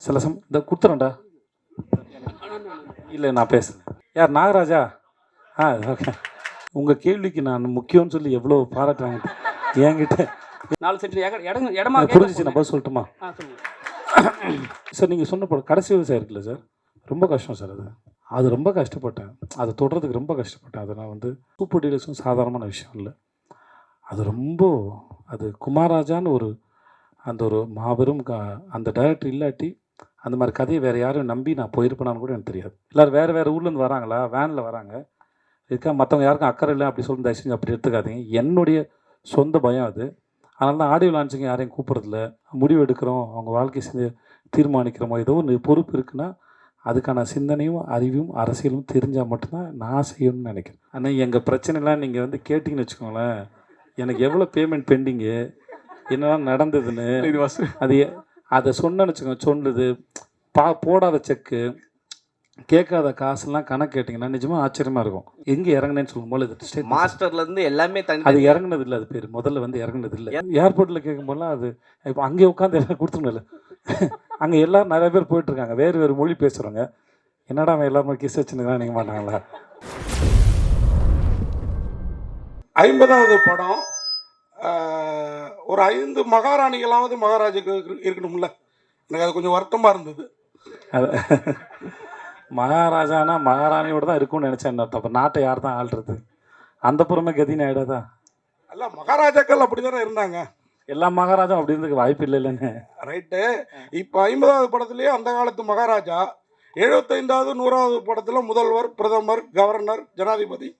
சில இந்த கொடுத்துறேன்டா. இல்லை நான் பேசுகிறேன். யார் நாகராஜா? ஓகே. உங்கள் கேள்விக்கு நான் முக்கியம்னு சொல்லி எவ்வளோ பாராட்டுறாங்க என்கிட்ட. 4 சென்ட் இடமா புரிஞ்சிச்சு. நான் பதில் சொல்லட்டுமா? சொல்லுங்கள் சார். நீங்கள் சொன்ன படம் கடைசி விவசாயம் இருக்குல்ல சார், ரொம்ப கஷ்டம் சார். அது ரொம்ப கஷ்டப்பட்டேன். அதை தொடர்றதுக்கு ரொம்ப கஷ்டப்பட்டேன். அதை நான் சூப்பர் டீலர்ஸும் சாதாரணமான விஷயம் இல்லை. அது ரொம்ப அது குமாரராஜான்னு அந்த ஒரு மாபெரும் அந்த டைரக்டர் இல்லாட்டி அந்த மாதிரி கதையை வேறு யாரும் நம்பி நான் போயிருப்பேனான்னு கூட எனக்கு தெரியாது. எல்லோரும் வேறு ஊர்லேருந்து வராங்களா, வேனில் வராங்க, இதுக்காக மற்றவங்க யாருக்கும் அக்கறை இல்லை அப்படி சொல்லி தயவு செஞ்சு அப்படி எடுத்துக்காதீங்க. என்னுடைய சொந்த பயம் அது. அதனால தான் ஆடியோ லான்ச்சிங்க யாரையும் கூப்பிட்றதில்ல. முடிவு எடுக்கிறோம், அவங்க வாழ்க்கை தீர்மானிக்கிறோமோ ஏதோ ஒரு பொறுப்பு இருக்குன்னா அதுக்கான சிந்தனையும் அறிவும் அரசியலும் தெரிஞ்சால் மட்டும்தான் நான் செய்யணும்னு நினைக்கிறேன். ஆனால் எங்கள் பிரச்சனைலாம் நீங்கள் கேட்டிங்கன்னு வச்சுக்கோங்களேன், எனக்கு எவ்வளோ பேமெண்ட் பெண்டிங்கு, என்னெல்லாம் நடந்ததுன்னு அது அதை சொன்னேன்னு வச்சுக்கோங்க. சொன்னது போடாத செக்கு, கேட்காத காசுலாம் கணக்கு கேட்டிங்கன்னா நிஜமாக ஆச்சரியமாக இருக்கும். எங்கே இறங்குனேன்னு சொல்லும்போது இது ஸ்டேட் மாஸ்டர்லேருந்து எல்லாமே அது இறங்குனது இல்லை. அது பேர் முதல்ல இறங்குனது இல்லை. ஏர்போர்ட்டில் கேட்கும்போதெல்லாம் அது இப்போ அங்கேயே உட்காந்து எல்லாம் கொடுத்துருங்கல்ல. அங்கே எல்லோரும் நிறைய பேர் போயிட்டுருக்காங்க, வேறு மொழி பேசுகிறவங்க. என்னடா அவன் எல்லாருமே கிஸ் வச்சுருக்கான் நீங்கள் மாட்டாங்களா? 50வது படம். ஒரு 5 மகாராணிகளாவது மகாராஜுக்கு இருக்கணும்ல. எனக்கு அது கொஞ்சம் வருத்தமாக இருந்தது. அது மகாராஜானா மகாராணியோடு தான் இருக்கும்னு நினச்சேன். அப்போ நாட்டை யார் தான் ஆள்றது? அந்த புறமே கதின்னு ஆகிடாதா? அல்ல, மகாராஜாக்கள் அப்படி தானே இருந்தாங்க. எல்லா மகாராஜா அப்படி இருந்துக்கு வாய்ப்பு இல்லைன்னு ரைட்டு. இப்போ 50வது படத்துலேயே அந்த காலத்து மகாராஜா, 75வது 100வது படத்தில் முதல்வர், பிரதமர், கவர்னர், ஜனாதிபதி.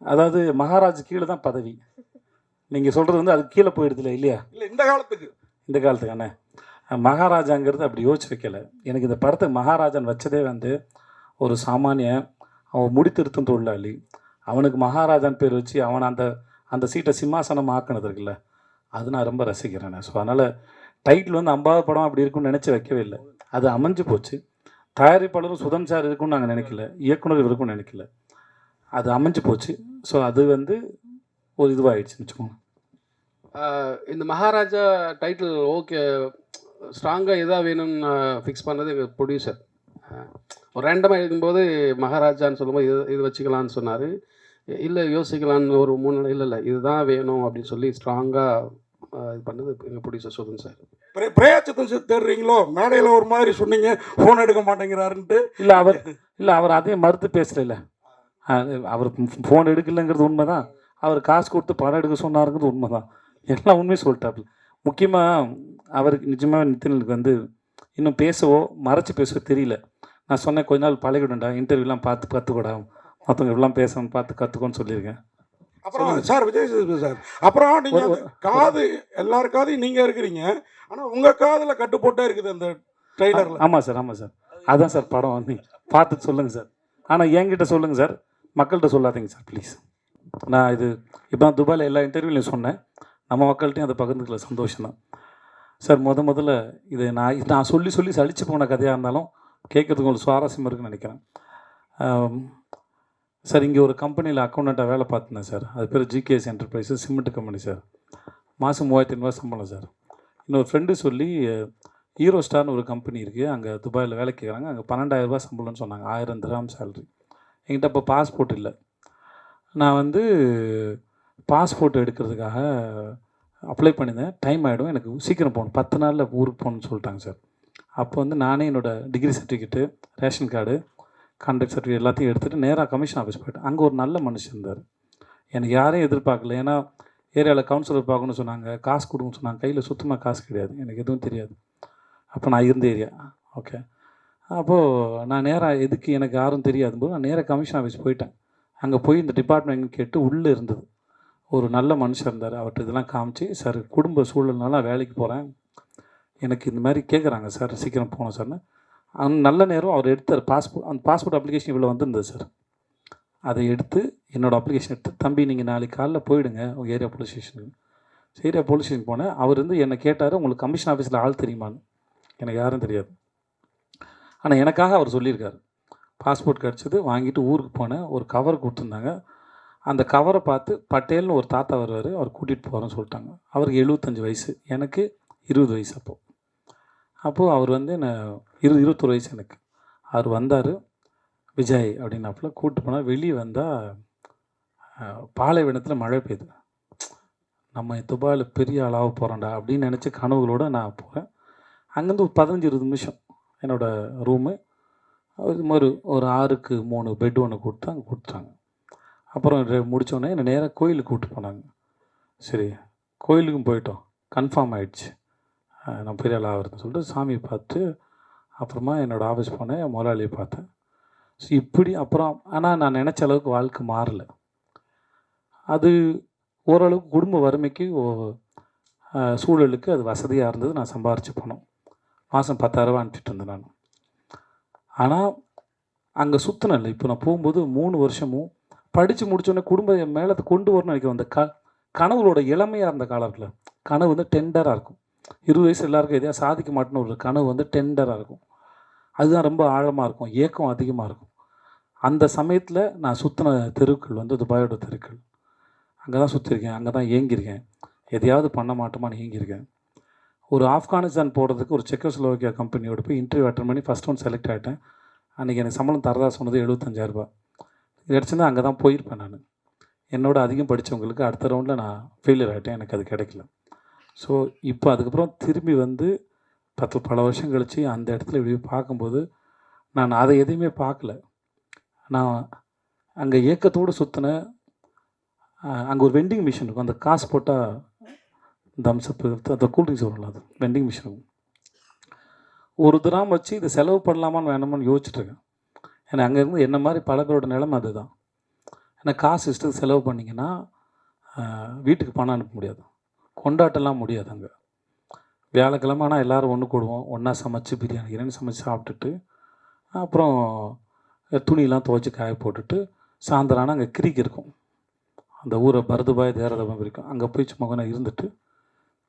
அதாவது மகாராஜ் கீழே தான் பதவி. நீங்கள் சொல்கிறது அது கீழே போயிடுதுல இல்லையா? இல்லை, இந்த காலத்துக்கு அண்ணே மகாராஜாங்கிறது அப்படி யோசிச்சு வைக்கல. எனக்கு இந்த படத்தை மகாராஜான்னு வச்சதே ஒரு சாமானிய அவன் முடித்திருத்தும் தொழிலாளி, அவனுக்கு மகாராஜான்னு பேர் வச்சு அவனை அந்த சீட்டை சிம்மாசனம் ஆக்கினது இருக்குல்ல, அது நான் ரொம்ப ரசிக்கிறேன். ஸோ அதனால் டைட்டில் 50வது படம் அப்படி இருக்குன்னு நினச்சி வைக்கவே இல்லை. அது அமைஞ்சு போச்சு. தயாரிப்பாளரும் சுதன் சார் இருக்குன்னு நாங்கள் நினைக்கல, இயக்குனர் இருக்குன்னு நினைக்கல, அது அமைஞ்சு போச்சு. ஸோ அது ஒரு இதுவாகிடுச்சுன்னு வச்சுக்கோங்க. இந்த மகாராஜா டைட்டில் ஓகே, ஸ்ட்ராங்காக எதாக வேணும்னு ஃபிக்ஸ் பண்ணது எங்கள் ப்ரொடியூசர். ஒரு ரேண்டமாக இருக்கும்போது மகாராஜான்னு சொல்லும்போது இது வச்சுக்கலான்னு சொன்னார். இல்லை யோசிக்கலான்னு ஒரு 3 நாள் இல்லை இதுதான் வேணும் அப்படின்னு சொல்லி ஸ்ட்ராங்காக இது பண்ணது எங்கள் ப்ரொடியூசர் சுதன் சார். பிரயாச்சத்தை தேடுறீங்களோ? மேடையில் ஒரு மாதிரி சொன்னீங்க, ஃபோன் எடுக்க மாட்டேங்கிறாருன்ட்டு. இல்லை அவர் அதையும் மறுத்து பேசல. அவர் ஃபோன் எடுக்கலைங்கிறது உண்மை தான். அவர் காசு கொடுத்து படம் எடுக்க சொன்னாருங்கிறது உண்மை தான். எல்லாம் உண்மையை சொல்லிட்டாப்புல. முக்கியமாக அவருக்கு நிஜமாக நிதினுக்கு இன்னும் பேசவோ மறைச்சி பேசவோ தெரியல. நான் சொன்னேன் கொஞ்ச நாள் பழகிடும்டா, இன்டர்வியூலாம் பார்த்து கற்றுக்கூடா, மற்றவங்க இப்படிலாம் பேசணும்னு பார்த்து கற்றுக்கோன்னு சொல்லியிருக்கேன். அப்புறம் சார், விஜய் சார், அப்புறம் நீங்கள் காது எல்லார் காதையும் நீங்கள் இருக்கிறீங்க, ஆனால் உங்கள் காதில் கட்டு போட்டே இருக்குது அந்த ட்ரெய்லரில். ஆமாம் சார். அதான் சார் படம் பார்த்துட்டு சொல்லுங்கள் சார். ஆனால் என்கிட்ட சொல்லுங்கள் சார், மக்கள்கிட்ட சொல்லாதீங்க சார் ப்ளீஸ். நான் இப்போ துபாயில் எல்லா இன்டர்வியூலையும் சொன்னேன், நம்ம மக்கள்கிட்டையும் அதை பகிர்ந்துக்கல, சந்தோஷம்தான் சார். முதல்ல இது நான் சொல்லி சலிச்சு போன கதையாக இருந்தாலும் கேட்குறதுக்கு ஒரு சுவாரஸ்யமாக இருக்குன்னு நினைக்கிறேன் சார். இங்கே ஒரு கம்பெனியில் அக்கௌண்டண்ட்டாக வேலை பார்த்துனேன் சார். அது பேர் GKS enterprises, cement company sir. மாதம் 3500 சம்பளம் சார். இன்னொரு ஃப்ரெண்டு சொல்லி ஹீரோ ஸ்டார்னு ஒரு கம்பெனி இருக்குது, அங்கே துபாயில் வேலை கேட்குறாங்க, அங்கே 12,000 சம்பளம்னு சொன்னாங்க, 1000 திராம் சேலரி. என்கிட்ட அப்போ பாஸ்போர்ட் இல்லை. நான் பாஸ்போர்ட் எடுக்கிறதுக்காக அப்ளை பண்ணியிருந்தேன். டைம் ஆகிடும், எனக்கு சீக்கிரம் போகணும், 10 நாளில் ஊருக்கு போகணுன்னு சொல்லிட்டாங்க சார். அப்போ நானே என்னோடய degree certificate, ration card, contract certificate எல்லாத்தையும் எடுத்துகிட்டு நேராக கமிஷன் ஆஃபீஸ் போய்ட்டேன். அங்கே ஒரு நல்ல மனுஷன் இருந்தார். எனக்கு யாரையும் எதிர்பார்க்கல. ஏன்னா ஏரியாவில் கவுன்சிலர் பார்க்கணுன்னு சொன்னாங்க, காசு கொடுங்கன்னு சொன்னாங்க. கையில் சுத்தமாக காசு கிடையாது, எனக்கு எதுவும் தெரியாது. அப்போ நான் இருந்த ஏரியா ஓகே. அப்போது நான் நேராக எதுக்கு எனக்கு யாரும் தெரியாது போது நான் நேராக கமிஷன் ஆஃபீஸ் போயிட்டேன். அங்கே போய் இந்த டிபார்ட்மெண்ட் கேட்டு உள்ளே இருந்தது ஒரு நல்ல மனுஷன் இருந்தார். அவர்கிட்ட இதெல்லாம் காமிச்சு, சார் குடும்ப சூழல்னால வேலைக்கு போகிறேன், எனக்கு இந்த மாதிரி கேட்குறாங்க சார், சீக்கிரம் போகணும் சார்னு. நல்ல நேரம் அவர் எடுத்தார் பாஸ்போர்ட். அந்த பாஸ்போர்ட் அப்ளிகேஷன் இவ்வளோ வந்திருந்தது சார். அதை எடுத்து என்னோடய அப்ளிகேஷன் எடுத்து, தம்பி நீங்கள் நாளைக்கு காலைல போயிடுங்க உங்கள் ஏரியா போலீஸ் ஸ்டேஷனுக்கு. ஏரியா போலீஸ் ஸ்டேஷன் போனேன். அவர் என்னை கேட்டார், உங்களுக்கு கமிஷன் ஆஃபீஸில் ஆள் தெரியுமான்னு. எனக்கு யாரும் தெரியாது. ஆனால் எனக்காக அவர் சொல்லியிருக்காரு. பாஸ்போர்ட் கிடச்சிது, வாங்கிட்டு ஊருக்கு போனேன். ஒரு கவர் கொடுத்துருந்தாங்க. அந்த கவரை பார்த்து பட்டேல்னு ஒரு தாத்தா வருவார், அவர் கூட்டிகிட்டு போகிறேன்னு சொல்லிட்டாங்க. அவருக்கு 75 வயசு, எனக்கு 20 வயசு. அப்போது அப்போது அவர் வந்து என்ன 21 வயசு எனக்கு. அவர் வந்தார், விஜய் அப்படின்னாப்புல கூப்பிட்டு போனால் வெளியே வந்தால் பாலைவனத்தில் மழை பெய்யுது. நம்ம துபாயில் பெரிய ஆளாக போகிறோம்டா அப்படின்னு நினச்சி கனவுகளோடு நான் போகிறேன். அங்கேருந்து ஒரு 15-20 நிமிஷம் என்னோடய ரூமு. இது மாதிரி ஒரு 6க்கு 3 பெட் ஒன்று கொடுத்து அங்கே கொடுத்துட்டாங்க. அப்புறம் முடித்தோடனே என்னை நேராக கோயிலுக்கு கூப்பிட்டு போனாங்க. சரி, கோயிலுக்கும் போயிட்டோம், கன்ஃபார்ம் ஆகிடுச்சு நான் பெரிய ஆள் ஆகிறதுன்னு சொல்லிட்டு சாமியை பார்த்து அப்புறமா என்னோடய ஆஃபீஸ் போனேன், முதலாளியை பார்த்தேன். ஸோ இப்படி அப்புறம் ஆனால் நான் நினச்ச அளவுக்கு வாழ்க்கை மாறலை. அது ஓரளவுக்கு குடும்ப வறுமைக்கு சூழலுக்கு அது வசதியாக இருந்தது. நான் சம்பாரித்து பணம் மாதம் 10,000 அனுப்பிச்சிட்டு இருந்தேன் நான். ஆனால் அங்கே சுற்றினேன். இப்போ நான் போகும்போது 3 வருஷமும் படித்து முடித்தோடனே குடும்பம் என் மேலே கொண்டு வரணும்னு நினைக்கிறேன். அந்த கனவுகளோட இளமையாக இருந்த காலத்தில் கனவு வந்து டெண்டராக இருக்கும். 20 வயசு எல்லாருக்கும் எதையா சாதிக்க மாட்டேன்னு ஒரு கனவு வந்து டெண்டராக இருக்கும். அதுதான் ரொம்ப ஆழமாக இருக்கும், ஏக்கம் அதிகமாக இருக்கும். அந்த சமயத்தில் நான் சுற்றின தெருக்கள் வந்து துபாயோட தெருக்கள். அங்கே தான் சுற்றிருக்கேன், அங்கே தான் ஏங்கியிருக்கேன், எதையாவது பண்ண மாட்டோமான்னு ஏங்கியிருக்கேன். ஒரு ஆப்கானிஸ்தான் போகிறதுக்கு ஒரு செக்கோஸ்லோவாக்கியா கம்பெனியோட போய் இன்டர்வியூ அட்டன் பண்ணி ஃபஸ்ட் ஒன் செலக்ட் ஆகிட்டேன். அன்றைக்கி எனக்கு சம்பளம் தரதா சொன்னது 75,000 இது கிடச்சிருந்தா அங்கே தான் போயிருப்பேன் நான். என்னோட அதிகம் படித்தவங்களுக்கு அடுத்த ரவுண்டில் நான் ஃபெயிலியர் ஆகிட்டேன், எனக்கு அது கிடைக்கல. ஸோ இப்போ அதுக்கப்புறம் திரும்பி வந்து பல வருஷம் கழித்து அந்த இடத்துல இப்படி பார்க்கும்போது நான் அதை எதையுமே பார்க்கல. நான் அங்கே ஏக்கத்தோடு சுற்றினேன். அங்கே ஒரு வெண்டிங் மிஷின் இருக்கும், அந்த காசு போட்டால் தம்ஸ்அப்பு அந்த கூல்ட்ரிங்க்ஸ் வரும்ல, அது வெண்டிங் மிஷின் இருக்கும். ஒரு திராம் வச்சு இதை செலவு பண்ணலாமான்னு வேணாமான்னு யோசிச்சுட்ருக்கேன். ஏன்னா அங்கே இருந்து என்ன மாதிரி பல பேரோட நிலைமை அதுதான். ஏன்னா காசு இஷ்டத்துக்கு செலவு பண்ணிங்கன்னா வீட்டுக்கு பணம் அனுப்ப முடியாது, கொண்டாட்டலாம் முடியாது. அங்கே வியாழக்கிழமை ஆனால் எல்லோரும் ஒன்று கூடுவோம், ஒன்றா சமைச்சு பிரியாணி சமைச்சு சாப்பிட்டுட்டு அப்புறம் துணியெல்லாம் துவைச்சி காய போட்டுட்டு சாயந்தரம் ஆனால் அங்கே கிரிக் இருக்கும், அந்த ஊரை பரதுபாய் தேரதபம் இருக்கும், அங்கே போய் சும்மா கொஞ்சம் இருந்துட்டு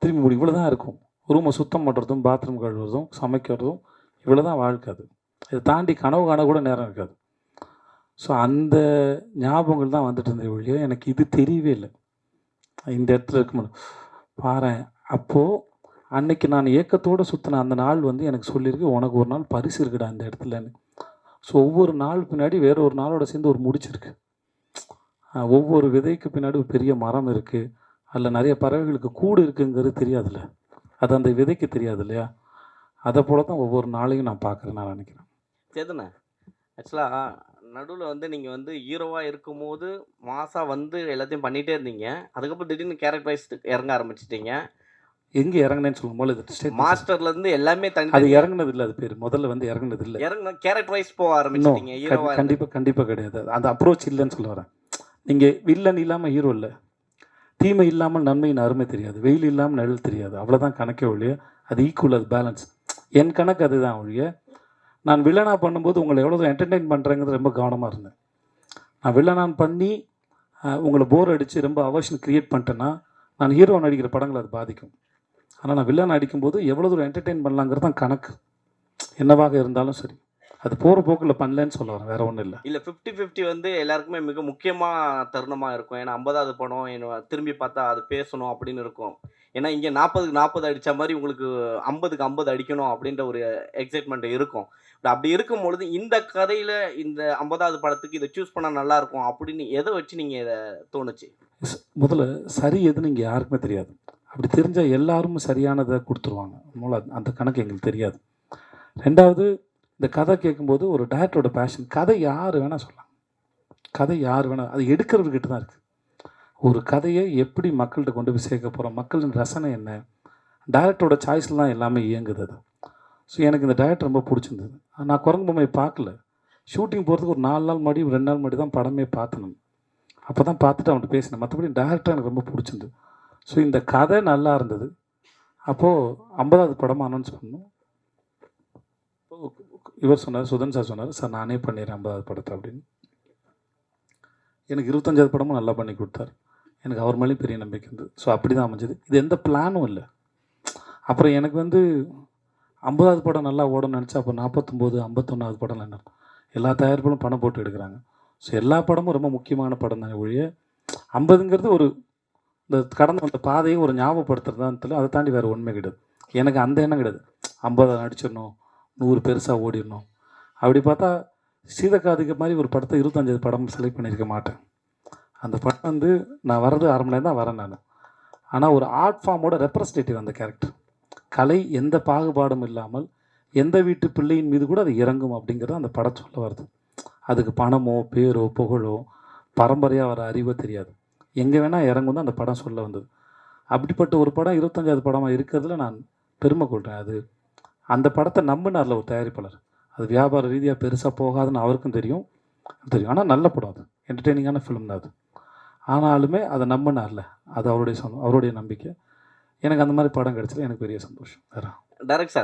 திரும்பி முடியும். இவ்வளோ தான் இருக்கும். ரூமை சுத்தம் பண்ணுறதும் பாத்ரூம் கழுவுறதும் சமைக்கிறதும் இவ்வளோ தான் வாழ்க்கை. அது இதை தாண்டி கனவு காண கூட நேரம் இருக்காது. ஸோ அந்த ஞாபகங்கள் தான் வந்துட்டு இருந்தது ஒழிய எனக்கு இது தெரியவே இல்லை. இந்த இடத்துல இருக்கும்போது பாரேன், அப்போது அன்னைக்கு நான் ஏக்கத்தோடு சுற்றின அந்த நாள் வந்து எனக்கு சொல்லியிருக்கு, உனக்கு ஒரு நாள் பரிசு இருக்குடா அந்த இடத்துலன்னு. ஸோ ஒவ்வொரு நாள் பின்னாடி வேற ஒரு நாளோட சேர்ந்து ஒரு முடிச்சிருக்கு. ஒவ்வொரு விதைக்கு பின்னாடி ஒரு பெரிய மரம் இருக்குது, அதில் நிறைய பறவைகளுக்கு கூடு இருக்குங்கிறது தெரியாதுல்ல, அது அந்த விதைக்கு தெரியாது இல்லையா? அதை போல தான் ஒவ்வொரு நாளையும் நான் பார்க்குறேன், நான் நினைக்கிறேன். சரிண்ணே. ஆக்சுவலாக நடுவில் வந்து நீங்கள் வந்து ஹீரோவாக இருக்கும்போது மாதம் வந்து எல்லாத்தையும் பண்ணிகிட்டே இருந்தீங்க. அதுக்கப்புறம் திடீர்னு கேரக்டர் வைஸ் இறங்க ஆரம்பிச்சிட்டிங்க. எங்கே இறங்குனேன்னு சொல்லும்போது மாஸ்டர்லேருந்து எல்லாமே அது தனி இறங்குனது இல்லை. அது பேர் முதல்ல வந்து இறங்குனது இல்லை. இறங்க கேரக்டர் வைஸ் போக ஆரம்பிச்சிட்டீங்க ஹீரோவாக. கண்டிப்பாக கிடையாது. அந்த அப்ரோச் இல்லைன்னு சொல்ல வரேன். நீங்கள் வில்லன் இல்லாமல் ஹீரோ இல்லை, தீமை இல்லாமல் நன்மையின் அருமை தெரியாது, வெயில் இல்லாமல் நிழல் தெரியாது, அவ்வளோதான் கணக்கே ஒழிய. அது ஈக்குவல், அது பேலன்ஸ். என் கணக்கு அதுதான் ஒழிய. நான் வில்லனாக பண்ணும்போது உங்களை எவ்வளோ என்டர்டெயின் பண்ணுறேங்கிறது ரொம்ப கவனமாக இருந்தேன். நான் வில்லனான் பண்ணி உங்களை போர் அடித்து ரொம்ப அவர்ஷன் க்ரியேட் பண்ணிட்டேன்னா நான் ஹீரோ நடிக்கிற படங்கள் அது பாதிக்கும். ஆனால் நான் வில்லன் அடிக்கும்போது எவ்வளோ தூரம் என்டர்டெயின் பண்ணலாங்கிறது தான் கணக்கு, என்னவாக இருந்தாலும் சரி. அது போகிற போக்கில் பண்ணலன்னு சொல்ல வரேன், வேறு ஒன்றும் இல்லை. இல்லை 50-50 வந்து எல்லாருக்குமே மிக முக்கியமாக தருணமாக இருக்கும். ஏன்னா 50வது படம் என்ன திரும்பி பார்த்தா அது பேசணும் அப்படின்னு இருக்கும். ஏன்னா இங்கே 40க்கு 40 அடித்த மாதிரி உங்களுக்கு 50க்கு 50 அடிக்கணும் அப்படின்ற ஒரு எக்ஸைட்மெண்ட் இருக்கும். பட் அப்படி இருக்கும் பொழுது இந்த கதையில் இந்த 50வது படத்துக்கு இதை சூஸ் பண்ணால் நல்லாயிருக்கும் அப்படின்னு எதை வச்சு நீங்கள் இதை தோணுச்சு? முதல்ல சரி எதுன்னு இங்கே யாருக்குமே தெரியாது. அப்படி தெரிஞ்சால் எல்லாரும் சரியானதை கொடுத்துருவாங்க. முதல்ல அந்த கணக்கு எங்களுக்கு தெரியாது. ரெண்டாவது, இந்த கதை கேட்கும்போது ஒரு டைரக்டரோட பேஷன். கதை யார் வேணால் சொல்லலாம், கதை யார் வேணால், அது எடுக்கிறவர்கிட்ட தான் இருக்குது. ஒரு கதையை எப்படி மக்கள்கிட்ட கொண்டு போய் சேர்க்க போகிறோம், மக்களின் ரசனை என்ன, டைரக்டரோட சாய்ஸில் தான் எல்லாமே இயங்குது அது. ஸோ எனக்கு இந்த டைரக்டர் ரொம்ப பிடிச்சிருந்தது. நான் குரங்கு பொம்மையை பார்க்கல, ஷூட்டிங் போகிறதுக்கு ஒரு 4 நாள் முன்னாடி 2 நாள் முன்னாடி தான் படமே பார்த்தேன். அப்போ தான் பார்த்துட்டு அவன்கிட்ட பேசினேன். மற்றபடி டைரக்டர் எனக்கு ரொம்ப பிடிச்சிருந்தது. ஸோ இந்த கதை நல்லா இருந்தது. அப்போது 50வது படமாக அனௌன்ஸ் பண்ணோம். இவர் சொன்னார், சுதன் சார் சொன்னார், சார் நானே பண்ணிடுறேன் 50வது படத்தை அப்படின்னு. எனக்கு 25வது படமும் நல்லா பண்ணி கொடுத்தார். எனக்கு அவர் மேலேயும் பெரிய நம்பிக்கை இருந்தது. ஸோ அப்படி தான் அமைஞ்சது. இது எந்த பிளானும் இல்லை. அப்புறம் எனக்கு வந்து 50வது படம் நல்லா ஓடணும்னு நினச்சா அப்போ 49, 51வது படம் என்ன, எல்லா தயாரிப்புகளும் பணம் போட்டு எடுக்கிறாங்க. ஸோ எல்லா படமும் ரொம்ப முக்கியமான படம் தானே ஒழிய 50ங்கிறது ஒரு இந்த கடந்து வந்த பாதையை ஒரு ஞாபகப்படுத்துறது தான். அதை தாண்டி வேறு உண்மை கிடையாது. எனக்கு அந்த எண்ணம் கிடையாது. 50 நடிச்சிடணும், 100 பெருசாக ஓடிடணும். அப்படி பார்த்தா சீதக்காதிக்கு மாதிரி ஒரு படத்தை 25 படம் செலக்ட் பண்ணியிருக்க மாட்டேன். அந்த படம் வந்து நான் வர்றது 1/2 மணி நேரம் தான் வரேன் நான். ஆனால் ஒரு ஆர்ட் ஃபார்மோட ரெப்ரஸன்டேட்டிவ் அந்த கேரக்டர். கலை எந்த பாகுபாடும் இல்லாமல் எந்த வீட்டு பிள்ளையின் மீது கூட அது இறங்கும் அப்படிங்கிறது அந்த படம் சொல்ல வருது. அதுக்கு பணமோ பேரோ புகழோ பரம்பரையாக வர அறிவோ தெரியாது, எங்கே வேணால் இறங்கும் தான் அந்த படம் சொல்ல வந்தது. அப்படிப்பட்ட ஒரு படம் 25வது படமாக இருக்கிறதுல நான் பெருமை கொள்கிறேன். அது அந்த படத்தை நம்பினார்ல ஒரு தயாரிப்பாளர். அது வியாபார ரீதியாக பெருசாக போகாதுன்னு அவருக்கும் தெரியும். ஆனால் நல்ல படம், அது என்டர்டெய்னிங்கான ஃபிலிம் தான் அது. ஆனாலுமே அதை நம்பினார்ல, அது அவருடைய நம்பிக்கை. எனக்கு அந்த மாதிரி படம் கிடைச்சது எனக்கு பெரிய சந்தோஷம். வேறு டைரக்ட்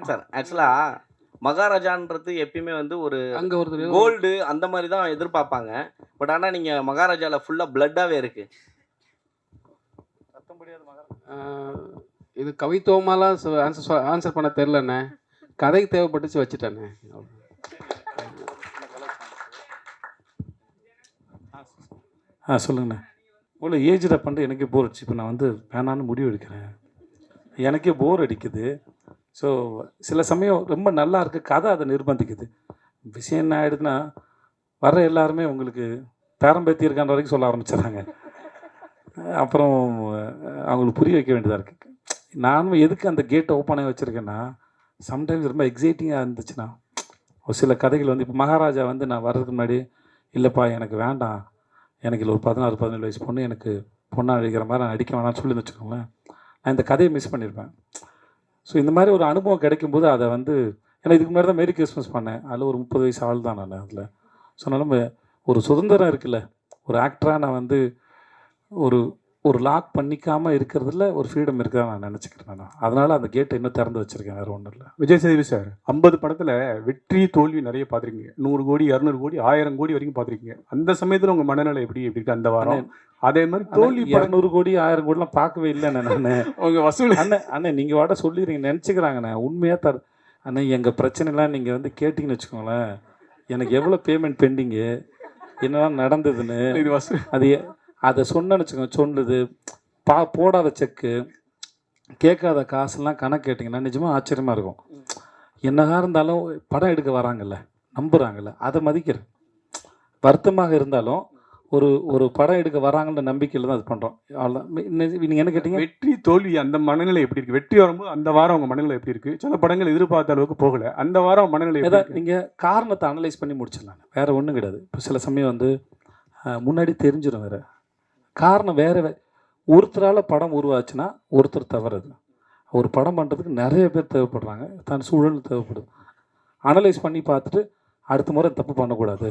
சார் ஆக்சுவலாக மகாராஜான்றது எப்பயுமே வந்து ஒரு அங்கே ஒருத்தர் கோல்டு அந்த மாதிரி தான் எதிர்பார்ப்பாங்க. பட் ஆனால் நீங்கள் மகாராஜாவில் ஃபுல்லாக பிளட்டாகவே இருக்கு. இது கவித்துவமாலாம் ஆன்சர் பண்ண தெரிலண்ணே, கதைக்கு தேவைப்பட்டுச்சு வச்சுட்டேண்ணே. சொல்லுங்கண்ணே. இவ்வளோ ஏஜில் பண்ணிட்டு எனக்கே போர் அடிச்சு. இப்போ நான் வந்து வேணான்னு முடிவு எடுக்கிறேன், எனக்கே போர் அடிக்குது. ஸோ சில சமயம் ரொம்ப நல்லா இருக்குது கதை, அதை நிர்பந்திக்குது. விஷயம் என்ன ஆகிடுதுன்னா, வர எல்லாருமே உங்களுக்கு பேரம்பேத்தி இருக்கான்ற வரைக்கும் சொல்ல ஆரம்பிச்சிடுறாங்க. அப்புறம் அவங்களுக்கு புரிய வைக்க வேண்டியதாக இருக்குது. நானும் எதுக்கு அந்த கேட்டை ஓப்பன் ஆகி வச்சுருக்கேன்னா, சம்டைம்ஸ் ரொம்ப எக்ஸைட்டிங்காக இருந்துச்சுன்னா ஒரு சில கதைகள் வந்து இப்போ மகாராஜா வந்து நான் வர்றதுக்கு முன்னாடி இல்லைப்பா எனக்கு வேண்டாம், எனக்கு இல்லை ஒரு 16-17 வயசு பொண்ணு எனக்கு பொண்ணாக அடிக்கிற மாதிரி நான் அடிக்க வேணாம்னு சொல்லி வச்சுக்கோங்களேன், நான் இந்த கதையை மிஸ் பண்ணியிருப்பேன். ஸோ இந்த மாதிரி ஒரு அனுபவம் கிடைக்கும்போது அதை வந்து, ஏன்னா இதுக்கு முன்னாடி தான் மேரி கிறிஸ்மஸ் பண்ணேன், அதில் ஒரு 30 வயசு ஆள் தான் நான் அதில். ஸோ அதனால ஒரு சுதந்திரம் இருக்குல்ல, ஒரு ஆக்டராக நான் வந்து ஒரு ஒரு லாக் பண்ணிக்காமல் இருக்கிறதுல ஒரு ஃப்ரீடம் இருக்கிறதா நான் நினச்சிக்கிறேன். நான் அதனால் அந்த கேட்டை இன்னும் திறந்து வச்சுருக்கேன், வேறு ஒன்றும் இல்லை. விஜய் சேதுபதி சார் 50 படத்தில் வெற்றி தோல்வி நிறைய பார்த்துருக்கீங்க. 100 கோடி 200 கோடி 1000 கோடி வரைக்கும் பார்த்துருக்கீங்க. அந்த சமயத்தில் உங்கள் மனநிலை எப்படி இருக்கு அந்த வாரம்? அதே மாதிரி தோல்வி 200 கோடி 1000 கோடிலாம் பார்க்கவே இல்லைண்ணே நான். உங்கள் வசூல் அண்ணே நீங்கள் வாட சொல்லிடுறீங்க நினச்சிக்கிறாங்கண்ணே. உண்மையாக அண்ணே எங்கள் பிரச்சனைலாம் நீங்கள் வந்து கேட்டிங்கன்னு வச்சுக்கோங்களேன், எனக்கு எவ்வளோ பேமெண்ட் பெண்டிங்கு, என்னெல்லாம் நடந்ததுன்னு இது வசூல் அது அதை சொன்னேன்னு வச்சுக்கோங்க. சொன்னது போடாத செக்கு, கேட்காத காசுலாம் கணக்கு கேட்டிங்கன்னா நிஜமாக ஆச்சரியமாக இருக்கும். என்னதான் இருந்தாலும் படம் எடுக்க வராங்கல்ல, நம்புகிறாங்கல்ல, அதை மதிக்கிறேன். வருத்தமாக இருந்தாலும் ஒரு படம் எடுக்க வராங்கன்ற நம்பிக்கையில் தான் அது பண்ணுறோம். அவ்வளோ. நீங்கள் என்ன கேட்டீங்க? வெற்றி தோல்வி அந்த மனநிலை எப்படி இருக்குது? வெற்றி வரும்போது அந்த வாரம் உங்கள் மனநிலை எப்படி இருக்குது? சில படங்கள் எதிர்பார்த்த அளவுக்கு போகலை, அந்த வாரம் மனநிலை ஏதாவது நீங்கள் காரணத்தை அனலைஸ் பண்ணி முடிச்சிடலாம், வேறு ஒன்றும் கிடையாது. இப்போ சில சமயம் வந்து முன்னாடி தெரிஞ்சிடும், வேறு காரணம் வேறு ஒருத்தரால் படம் உருவாச்சுன்னா ஒருத்தர் தவறுது. ஒரு படம் பண்ணுறதுக்கு நிறைய பேர் தேவைப்படுறாங்க, தன் சூழல் தேவைப்படுது. அனலைஸ் பண்ணி பார்த்துட்டு அடுத்த முறை தப்பு பண்ணக்கூடாது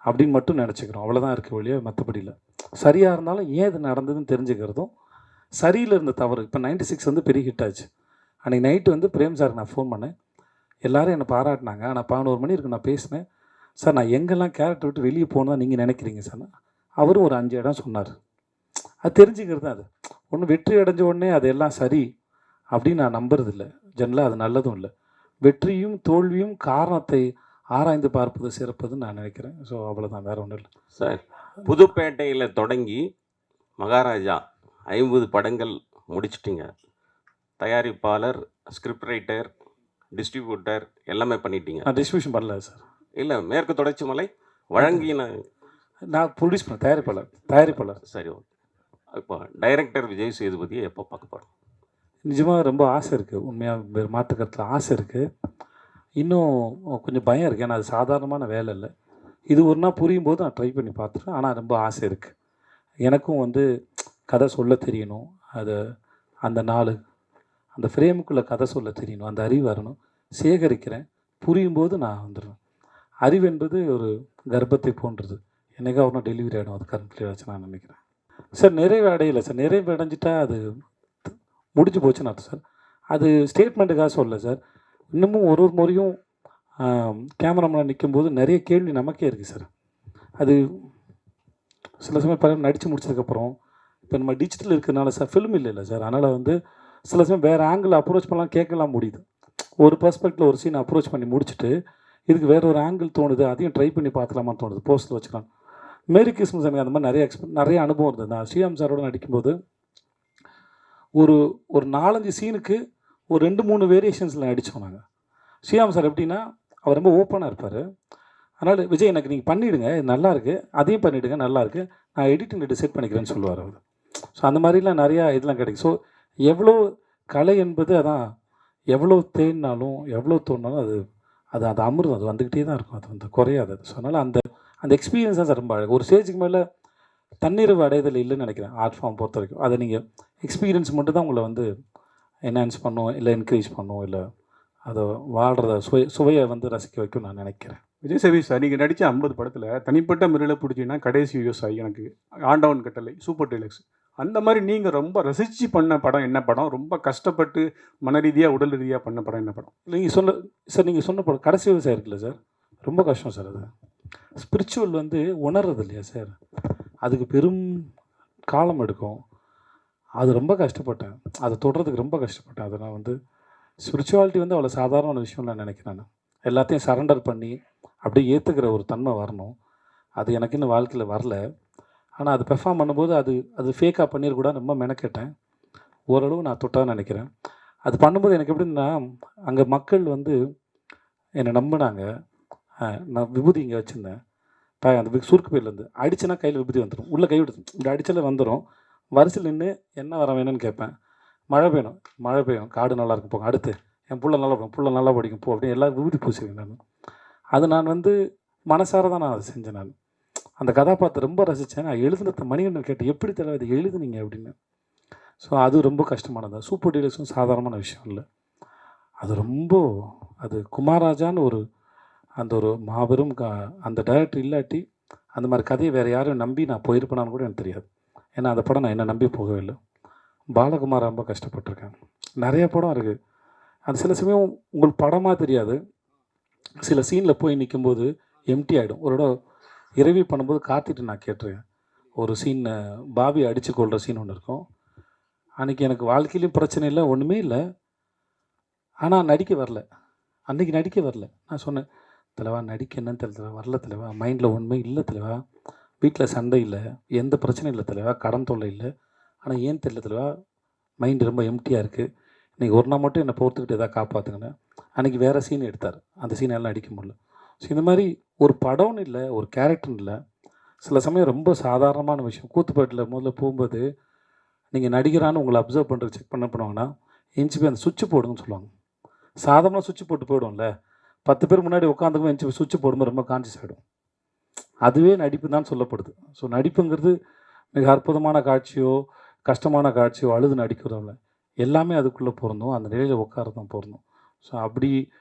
அப்படின்னு மட்டும் நினச்சிக்கிறோம், அவ்வளோதான் இருக்குது வழியா, மற்றபடி இல்லை. சரியாக இருந்தாலும் ஏன் இது நடந்ததுன்னு தெரிஞ்சுக்கிறதும், சரியில் இருந்த தவறு. இப்போ 96 வந்து பெரிய ஹிட் ஆச்சு. அன்றைக்கி நைட்டு வந்து பிரேம் சார் நான் ஃபோன் பண்ணேன், எல்லோரும் என்னை பாராட்டினாங்க. ஆனால் 11 மணி இருக்கு நான் பேசினேன். சார் நான் எங்கெல்லாம் கேரக்டர் விட்டு வெளியே போகணும் தான் நீங்கள் நினைக்கிறீங்க சார்? அவரும் ஒரு 5 இடம் சொன்னார். அது தெரிஞ்சுக்கிறது தான். அது ஒன்றும் வெற்றி அடைஞ்ச உடனே அது எல்லாம் சரி அப்படின்னு நான் நம்புறது இல்லை. ஜெனரலாக அது நல்லதும் இல்லை. வெற்றியும் தோல்வியும் காரணத்தை ஆராய்ந்து பார்ப்பது சிறப்புன்னு நான் நினைக்கிறேன். ஸோ அவ்வளோதான், வேறு ஒன்றும் இல்லை சார். புதுப்பேட்டையில் தொடங்கி மகாராஜா 50 படங்கள் முடிச்சிட்டிங்க. தயாரிப்பாளர், ஸ்கிரிப்ட் ரைட்டர், டிஸ்ட்ரிபியூட்டர் எல்லாமே பண்ணிட்டீங்க. நான் டிஸ்ட்ரிபியூஷன் பண்ணல சார். இல்லை, மேற்கு தொடர்ச்சி மலை வழங்கின நான் ப்ரொடியூஸ் பண்ண தயாரிப்பாளர். சரி, ஓகே. இப்போ டைரக்டர் விஜய் சேதுபதியை எப்போ பார்க்க போகிறோம்? நிஜமாக ரொம்ப ஆசை இருக்குது, உண்மையாக மாற்றுக்கருத்தில் ஆசை இருக்குது. இன்னும் கொஞ்சம் பயம் இருக்குது, ஏன்னா அது சாதாரணமான வேலை இல்லை. இது ஒரு நாள் புரியும் போது நான் ட்ரை பண்ணி பார்த்துருவேன். ஆனால் ரொம்ப ஆசை இருக்குது. எனக்கும் வந்து கதை சொல்ல தெரியணும், அது அந்த அந்த ஃப்ரேமுக்குள்ளே கதை சொல்ல தெரியணும், அந்த அறிவு வரணும். சேகரிக்கிறேன், புரியும் போது நான் வந்துடுவேன். அறிவு என்பது ஒரு கர்ப்பத்தை போன்றது, என்னைக்கா ஒன்றும் டெலிவரி ஆகிடும், அது கம்ப்ளீட் ஆச்சு நான் நினைக்கிறேன் சார். நிறைவு அடையலை சார். நிறைவு அடைஞ்சிட்டா அது முடிஞ்சு போச்சுன்னு அர்த்தம் சார். அது ஸ்டேட்மெண்ட்டுக்காக சொல்லலை சார். இன்னமும் ஒரு முறையும் கேமராமேன் நிற்கும்போது நிறைய கேள்வி நமக்கே இருக்குது சார். அது சில சமயம் படம் நடித்து முடிச்சதுக்கப்புறம் இப்போ நம்ம டிஜிட்டல் இருக்கிறதுனால சார், ஃபிலிம் இல்லை சார். அதனால் வந்து சில சமயம் வேறு ஆங்கிள் அப்ரோச் பண்ணலாம், கேட்கலாம் முடியுது. ஒரு பர்ஸ்பெக்டில் ஒரு சீன் அப்ரோச் பண்ணி முடிச்சுட்டு இதுக்கு வேறு ஒரு ஆங்கிள் தோணுது, அதையும் ட்ரை பண்ணி பார்க்கலாமான்னு தோணுது, போஸ்ட்டில் வச்சுக்கலாம். மேரி கிறிஸ்மஸ் எனக்கு அந்த மாதிரி நிறைய அனுபவம் இருந்தது. நான் ஸ்ரீராம் சாரோடு நடிக்கும்போது ஒரு 4-5 சீனுக்கு ஒரு 2-3 வேரியேஷன்ஸில் நடித்தோம் நாங்கள். ஸ்ரீராம் சார் எப்படின்னா அவர் ரொம்ப ஓப்பனாக இருப்பார். அதனால் விஜய் எனக்கு நீங்கள் பண்ணிவிடுங்க, இது நல்லாயிருக்கு, அதையும் பண்ணிவிடுங்க, நல்லாயிருக்கு, நான் எடிட்டிங் டிசைட் பண்ணிக்கிறேன்னு சொல்லுவார் அவர். ஸோ அந்த மாதிரிலாம் நிறையா இதெல்லாம் கிடைக்கும். ஸோ எவ்வளோ கலை என்பது அதான், எவ்வளோ தேடினாலும் எவ்வளோ தோணினாலும் அது அது அது அமிர்தம், அது வந்துக்கிட்டே தான் இருக்கும், அது வந்து குறையாது அது. ஸோ அதனால் அந்த அந்த எக்ஸ்பீரியன்ஸ் தான் சார் ரொம்ப அழகு. ஒரு ஸ்டேஜுக்கு மேலே தன்னிறைவு அடைதல் இல்லைன்னு நினைக்கிறேன் ஆர்ட் ஃபார்ம் பொறுத்த வரைக்கும். அதை நீங்கள் எக்ஸ்பீரியன்ஸ் மட்டும் தான் உங்களை வந்து என்ஹான்ஸ் பண்ணும், இல்லை என்கரேஜ் பண்ணும், இல்லை அதை வாழ்கிறத சுவையை வந்து ரசிக்க வைக்கும் நான் நினைக்கிறேன். விஜய் சேவி சார், நீங்கள் நடித்த 50 படத்தில் தனிப்பட்ட முறையில் பிடிச்சிங்கன்னா கடைசி விவசாயி, எனக்கு ஆண்டவன் கட்டளை, சூப்பர் டீலக்ஸ், அந்த மாதிரி நீங்கள் ரொம்ப ரசித்து பண்ண படம் என்ன படம்? ரொம்ப கஷ்டப்பட்டு மன ரீதியாக உடல் ரீதியாக பண்ண படம் என்ன படம்? நீங்கள் சொன்ன படம் கடைசி விவசாயம் இருக்குல்ல சார், ரொம்ப கஷ்டம் சார். அது ஸ்பிரிச்சுவல் வந்து உணர்றது இல்லையா சார், அதுக்கு பெரும் காலம் எடுக்கும். அது ரொம்ப கஷ்டப்பட்டேன், அதை தொடுறதுக்கு ரொம்ப கஷ்டப்பட்டேன். அதை நான் வந்து ஸ்பிரிச்சுவாலிட்டி வந்து அவ்வளோ சாதாரணமான விஷயம் நான் நினைக்கிறேன். நான் எல்லாத்தையும் சரண்டர் பண்ணி அப்படியே ஏற்றுக்கிற ஒரு தன்மை வரணும். அது எனக்கு இன்னும் வாழ்க்கையில் வரல. ஆனால் அது பெர்ஃபார்ம் பண்ணும்போது அது ஃபேக்காக பண்ணிடக்கூடாது ரொம்ப மெனக்கேட்டேன். ஓரளவு நான் தொட்டான்னு நினைக்கிறேன். அது பண்ணும்போது எனக்கு எப்படின்னா, அங்கே மக்கள் வந்து என்னை நம்பினாங்க. நான் விபூதி இங்கே வச்சுருந்தேன், அந்த சுருக்கு பையிலேருந்து அடிச்சுன்னா கையில் விபூதி வந்துடும், உள்ளே கை விடுது, இப்படி அடித்தாலே வந்துடும். வரிசையில் நின்று என்ன வர வேணும்னு கேட்பேன். மழை பெய்யும், காடு நல்லா இருக்கும் போங்க, அடுத்து என் புள்ள நல்லா படிக்கும், புள்ள நல்லா படிக்கும் போ அப்படின்னு எல்லோரும் விபூதி பூசுவேன் நான். அது நான் வந்து மனசார தான் நான் அதை செஞ்சேன். நான் அந்த கதாபாத்திரம் ரொம்ப ரசித்தேன். நான் எழுதுனத மணிகண்டன் கேட்டேன், எப்படி தெரியல இதை எழுதுனீங்க அப்படின்னு. ஸோ அது ரொம்ப கஷ்டமானது. சூப்பர் டீலக்ஸும் சாதாரணமான விஷயம் இல்லை. அது ரொம்ப அது குமாரராஜான்னு அந்த ஒரு மாபெரும் அந்த டைரக்டர் இல்லாட்டி அந்த மாதிரி கதையை வேறு யாரும் நம்பி நான் போயிருப்பேனான்னு கூட எனக்கு தெரியாது. ஏன்னா அந்த படம் நான் என்ன நம்பி போகவே இல்லை. பாலகுமார் ரொம்ப கஷ்டப்பட்டிருக்கேன். நிறைய படம் இருக்குது. அது சில சமயம் உங்களுக்கு படமாக தெரியாது, சில சீனில் போய் நிற்கும்போது எம்டி ஆகிடும். ஒரு இடம் இரவி பண்ணும்போது காத்திட்டு நான் கேட்டிருக்கேன். ஒரு சீன் பாபி அடித்து கொள்கிற சீன் ஒன்று இருக்கும். அன்றைக்கி எனக்கு வாழ்க்கையிலையும் பிரச்சனை இல்லை, ஒன்றுமே இல்லை. ஆனால் நடிக்க வரல, அன்றைக்கி நடிக்க வரல. நான் சொன்னேன், தலைவா நடிக்க என்னன்னு தெரியல, வரல தலைவா, மைண்டில் ஒன்றுமே இல்லை தலைவா, வீட்டில் சண்டை இல்லை, எந்த பிரச்சனையும் இல்லை தலைவா, கடன் தொல்லை இல்லை, ஆனால் ஏன் தெரியல தலைவா, மைண்டு ரொம்ப எம்டியாக இருக்குது, இன்றைக்கி ஒரு நாள் மட்டும் என்னை பொறுத்துக்கிட்டு எதாவது காப்பாற்றுங்கன்னு. அன்றைக்கி வேறு சீன் எடுத்தார், அந்த சீன் எல்லாம் அடிக்க முடியல. ஸோ இந்த மாதிரி ஒரு படம்னு இல்லை, ஒரு கேரக்டர்னு இல்லை, சில சமயம் ரொம்ப சாதாரணமான விஷயம். கூத்துப்பாட்டில் முதல்ல போகும்போது நீங்கள் நடிகரான்னு உங்களை அப்சர்வ் பண்ணுறது செக் பண்ணுவாங்கன்னா எஞ்சி போய் அந்த சுவிட்சு போடுங்கன்னு சொல்லுவாங்க. சாதாரணமாக சுவிட்சு போட்டு போயிடும்ல, 10 பேர் முன்னாடி உட்காந்துக்கும் எஞ்சி சுவிட்சு போடும்போது ரொம்ப கான்சியஸ் ஆகிடும். அதுவே நடிப்பு தான் சொல்லப்படுது. ஸோ நடிப்புங்கிறது மிக அற்புதமான காட்சியோ கஷ்டமான காட்சியோ அழுது நடிக்கிறோம் இல்லை, எல்லாமே அதுக்குள்ளே பொருந்தும், அந்த நிலையில் உட்காரதான் பொருந்தும். ஸோ அப்படி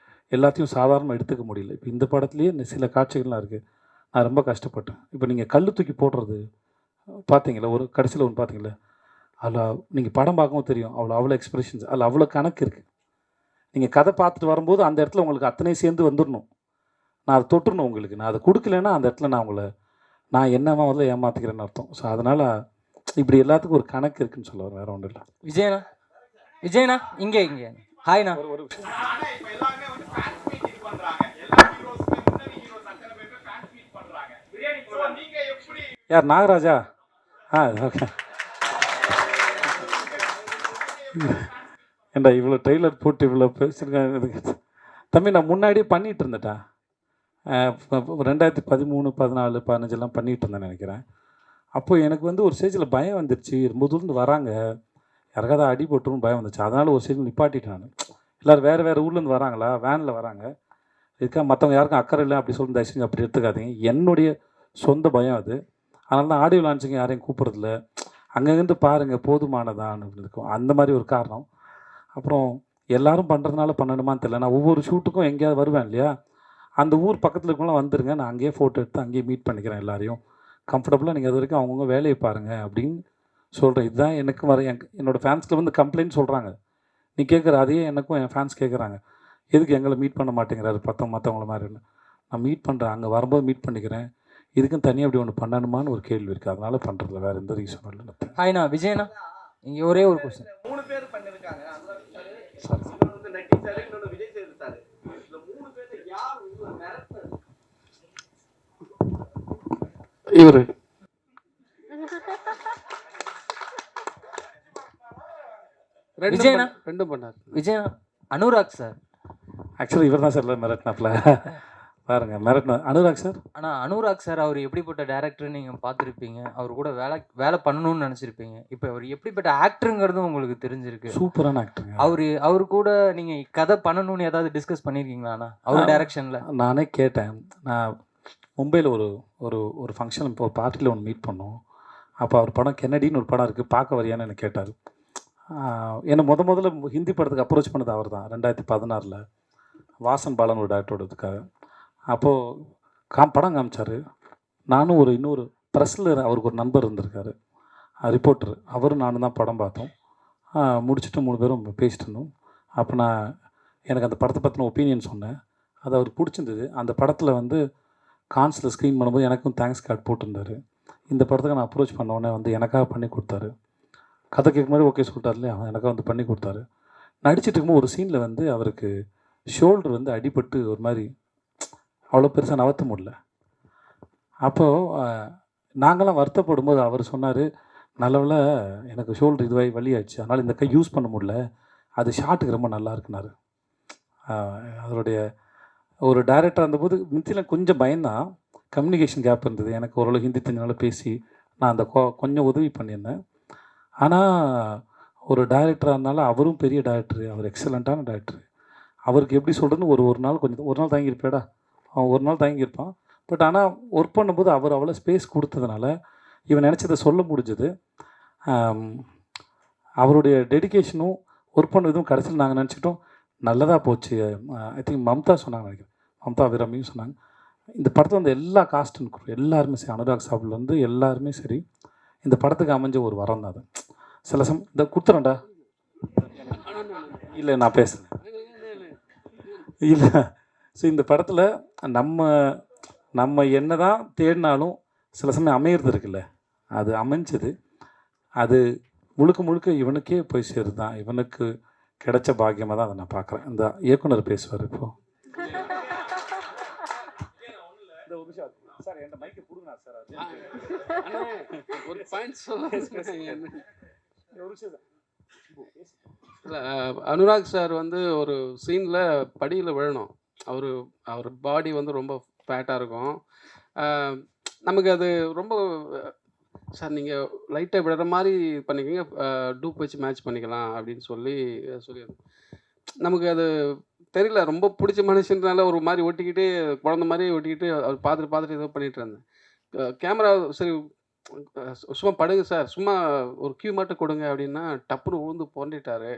எல்லாத்தையும் சாதாரணமாக எடுத்துக்க முடியல. இப்போ இந்த படத்துலேயே சில காட்சிகள்லாம் இருக்குது, நான் ரொம்ப கஷ்டப்பட்டேன். இப்போ நீங்கள் கல் தூக்கி போடுறது பார்த்தீங்களா, ஒரு கடைசியில் ஒன்று பார்த்தீங்களா, அதில் நீங்கள் படம் பார்க்கவும் தெரியும், அவ்வளோ எக்ஸ்பிரஷன்ஸ், அதில் அவ்வளோ கணக்கு இருக்குது. நீங்கள் கதை பார்த்துட்டு வரும்போது அந்த இடத்துல உங்களுக்கு அத்தனை சேர்ந்து வந்துடணும், நான் அதை தொட்டுறணும் உங்களுக்கு. நான் அதை கொடுக்கலன்னா அந்த இடத்துல நான் என்னவா முதல்ல ஏமாற்றிக்கிறேன்னு அர்த்தம். ஸோ அதனால் இப்படி எல்லாத்துக்கும் ஒரு கணக்கு இருக்குன்னு சொல்லுவார், வேறு ஒன்றும் இல்லை. விஜயண்ணா இங்கே ஹாய்ண்ணா. யார், நாகராஜா? ஓகே. ஏண்டா இவ்வளோ ட்ரெய்லர் போட்டு இவ்வளோ பேசியிருக்காங்க தம்பி. நான் முன்னாடியே பண்ணிகிட்டு இருந்தேன்டா, 2013, 14, 15 பண்ணிகிட்டு இருந்தேன் நினைக்கிறேன். அப்போது எனக்கு வந்து ஒரு ஸ்டேஜில் பயம் வந்துருச்சு, ரொம்ப தூரம் வராங்க, யாருக்காவது அடி போட்டுருன்னு பயம் வந்துச்சு. அதனால் ஒரு ஸ்டேஜில் நிப்பாட்டிட்டேன் நான். எல்லோரும் வேறு ஊர்லேருந்து வராங்களா, வேனில் வராங்க, இதுக்காக மற்றவங்க யாருக்கும் அக்கறை இல்லை அப்படி சொல்லி தயவுசெஞ்சு அப்படி எடுத்துக்காதீங்க. என்னுடைய சொந்த பயம் அது. அதனால தான் ஆடியோ லான்ச்சிங்க யாரையும் கூப்பிட்றதில்ல, அங்கேருந்து பாருங்கள் போதுமானதான்னு இருக்கும், அந்த மாதிரி ஒரு காரணம். அப்புறம் எல்லோரும் பண்ணுறதுனால பண்ணணுமான்னு தெரியல. நான் ஒவ்வொரு ஷூட்டுக்கும் எங்கேயாவது வருவேன் இல்லையா, அந்த ஊர் பக்கத்தில் இருக்கவங்களாம் வந்துருங்க, நான் அங்கேயே ஃபோட்டோ எடுத்து அங்கேயே மீட் பண்ணிக்கிறேன் எல்லாரையும் கம்ஃபர்டபுளாக, நீங்கள் அது வரைக்கும் அவங்கவுங்க வேலையை பாருங்கள் அப்படின்னு சொல்கிறேன். இதுதான் எனக்கு என்னோடய ஃபேன்ஸில் வந்து கம்ப்ளைண்ட் சொல்கிறாங்க. நீ கேட்குற அதையே எனக்கும் என் ஃபேன்ஸ் கேட்குறாங்க, எதுக்கு எங்களை மீட் பண்ண மாட்டேங்கிறாரு மற்றவங்கள மாதிரி. நான் மீட் பண்ணுறேன், அங்கே வரும்போது மீட் பண்ணிக்கிறேன், இதுக்கும் தனியாக அப்படி ஒன்று பண்ணணுமான்னு ஒரு கேள்வி இருக்குது, அதனால் பண்ணுறதில்ல, வேறு எந்த ரீசனும் இல்லை. ஹாய்ண்ணா. விஜயண்ணா இங்கே ஒரே ஒரு கொஸ்டின். 3 பேர் பண்ணிருக்காங்க, இவர் விஜயனா? ரெண்டும் பண்ணார். விஜயனா, அனுராக் சார். ஆக்சுவலி இவர் தான் சார் எல்லாம் மிரட்டினாப்ல. பாருங்க மிரட்டின அனுராக் சார். ஆனால் அனுராக் சார் அவர் எப்படிப்பட்ட டேரக்டர் நீங்கள் பார்த்துருப்பீங்க, அவர் கூட வேலை பண்ணணும்னு நினச்சிருப்பீங்க. இப்போ அவர் எப்படிப்பட்ட ஆக்டருங்கிறதும் உங்களுக்கு தெரிஞ்சிருக்கு. சூப்பரான ஆக்டருங்க. அவர் கூட நீங்கள் கதை பண்ணணும்னு ஏதாவது டிஸ்கஸ் பண்ணியிருக்கீங்களாண்ணா அவர் டைரக்ஷனில்? நானே கேட்டேன். நான் மும்பையில் ஒரு ஒரு ஒரு ஃபங்க்ஷன் இப்போ ஒரு பார்ட்டியில் ஒன்று மீட் பண்ணோம். அப்போ அவர் படம் கென்னடின்னு ஒரு படம் இருக்குது, பார்க்க வரியான்னு எனக்கு கேட்டார். என்னை முதல்ல ஹிந்தி படத்துக்கு அப்ரோச் பண்ணது அவர் தான் 2016 வாசன் பாலன் ஒரு டேரக்டரோடதுக்காக. அப்போது படம் காமிச்சார். நானும் இன்னொரு ப்ரெஸ்ஸில் அவருக்கு ஒரு நண்பர் இருந்திருக்காரு, ரிப்போர்ட்டர். அவரும் நானும் தான் படம் பார்த்தோம். முடிச்சுட்டு 3 பேரும் பேசிட்டு இருந்தோம். அப்போ நான் எனக்கு அந்த படத்தை பற்றின ஒப்பீனியன் சொன்னேன். அது அவருக்கு பிடிச்சிருந்தது. அந்த படத்தில் கான்ஸில் ஸ்க்ரீன் பண்ணும்போது எனக்கும் தேங்க்ஸ் கார்டு போட்டிருந்தார். இந்த படத்துக்கு நான் அப்ரோச் பண்ணோடனே எனக்காக பண்ணி கொடுத்தாரு. கதை கேட்கும் மாதிரி ஓகே சொல்லிட்டார் இல்லையா, எனக்காக பண்ணி கொடுத்தாரு. நடிச்சிட்டு இருக்கும்போது ஒரு சீனில் அவருக்கு ஷோல்டர் அடிபட்டு ஒரு மாதிரி அவ்வளோ பெருசாக நவத்த முடியல. அப்போது நாங்களாம் வருத்தப்படும் போது அவர் சொன்னார், நல்லவில் எனக்கு ஷோல்டர் இதுவாகி வலியாச்சு, அதனால் இந்த கை யூஸ் பண்ண முடியல, அது ஷாட்டுக்கு ரொம்ப நல்லா இருக்குனாரு. அதனுடைய ஒரு டைரக்டர் இருந்தபோது மித்தியில் கொஞ்சம் பயந்தான், கம்யூனிகேஷன் கேப் இருந்தது. எனக்கு ஓரளவு ஹிந்தி தெரிஞ்சனால பேசி நான் அந்த கொஞ்சம் உதவி பண்ணியிருந்தேன். ஆனால் ஒரு டைரக்டராக இருந்தாலும் அவரும் பெரிய டைரக்டரு, அவர் எக்ஸலண்ட்டான டைரக்டரு. அவருக்கு எப்படி சொல்கிறதுன்னு ஒரு நாள் ஒரு நாள் தங்கியிருப்பேடா, அவன் ஒரு நாள் தங்கியிருப்பான். பட் ஆனால் ஒர்க் பண்ணும்போது அவர் அவ்வளோ ஸ்பேஸ் கொடுத்ததுனால இவன் நினச்சதை சொல்ல முடிஞ்சது. அவருடைய டெடிக்கேஷனும் ஒர்க் பண்ணதும் கடைசியில் நாங்கள் நினச்சிக்கிட்டோம் நல்லதாக போச்சு. ஐ திங்க் மம்தா சொன்னாங்க, நினைக்கிறேன் மம்தா அபிராமியும் சொன்னாங்க. இந்த படத்தை எல்லா காஸ்ட்டும் எல்லாருமே சரி, அனுராக் சாப்பிட்லேருந்து எல்லாருமே சரி, இந்த படத்துக்கு அமைஞ்ச ஒரு வரம் தான் அது. சில இந்த கொடுத்துறேன்டா இல்லை நான் பேசுகிறேன் இல்லை. ஸோ இந்த படத்தில் நம்ம என்ன தான் தேடினாலும் சில சமயம் அமையிறது இருக்குல்ல, அது அமைஞ்சது. அது முழுக்க இவனுக்கே போய் சேருது தான், இவனுக்கு கிடைச்ச பாக்கியமாக தான் அதை நான் பார்க்குறேன். இந்த இயக்குனர் பேசுவார் இப்போது. சார் என் மைக்கை கொடுங்க சார். ஒரு பாயிண்ட் சொல்ல இல்லை, அனுராக் சார் ஒரு சீனில் படியில் விழணும். அவர் பாடி ரொம்ப ஃபேட்டாக இருக்கும். நமக்கு அது ரொம்ப சார் நீங்கள் லைட்டாக விடுற மாதிரி பண்ணிக்கோங்க, டூப் வச்சு மேட்ச் பண்ணிக்கலாம் அப்படின்னு சொல்லி நமக்கு அது தெரியல, ரொம்ப பிடிச்ச மனுஷன்றனால ஒரு மாதிரி ஒட்டிக்கிட்டு குழந்த மாதிரி ஒட்டிக்கிட்டு அவர் பார்த்துட்டு ஏதோ பண்ணிகிட்டு இருந்தேன். கேமரா சரி சும்மா படுங்க சார், சும்மா ஒரு கியூ மட்டும் கொடுங்க அப்படின்னா டப்புன்னு விழுந்து புரண்டிட்டாரு.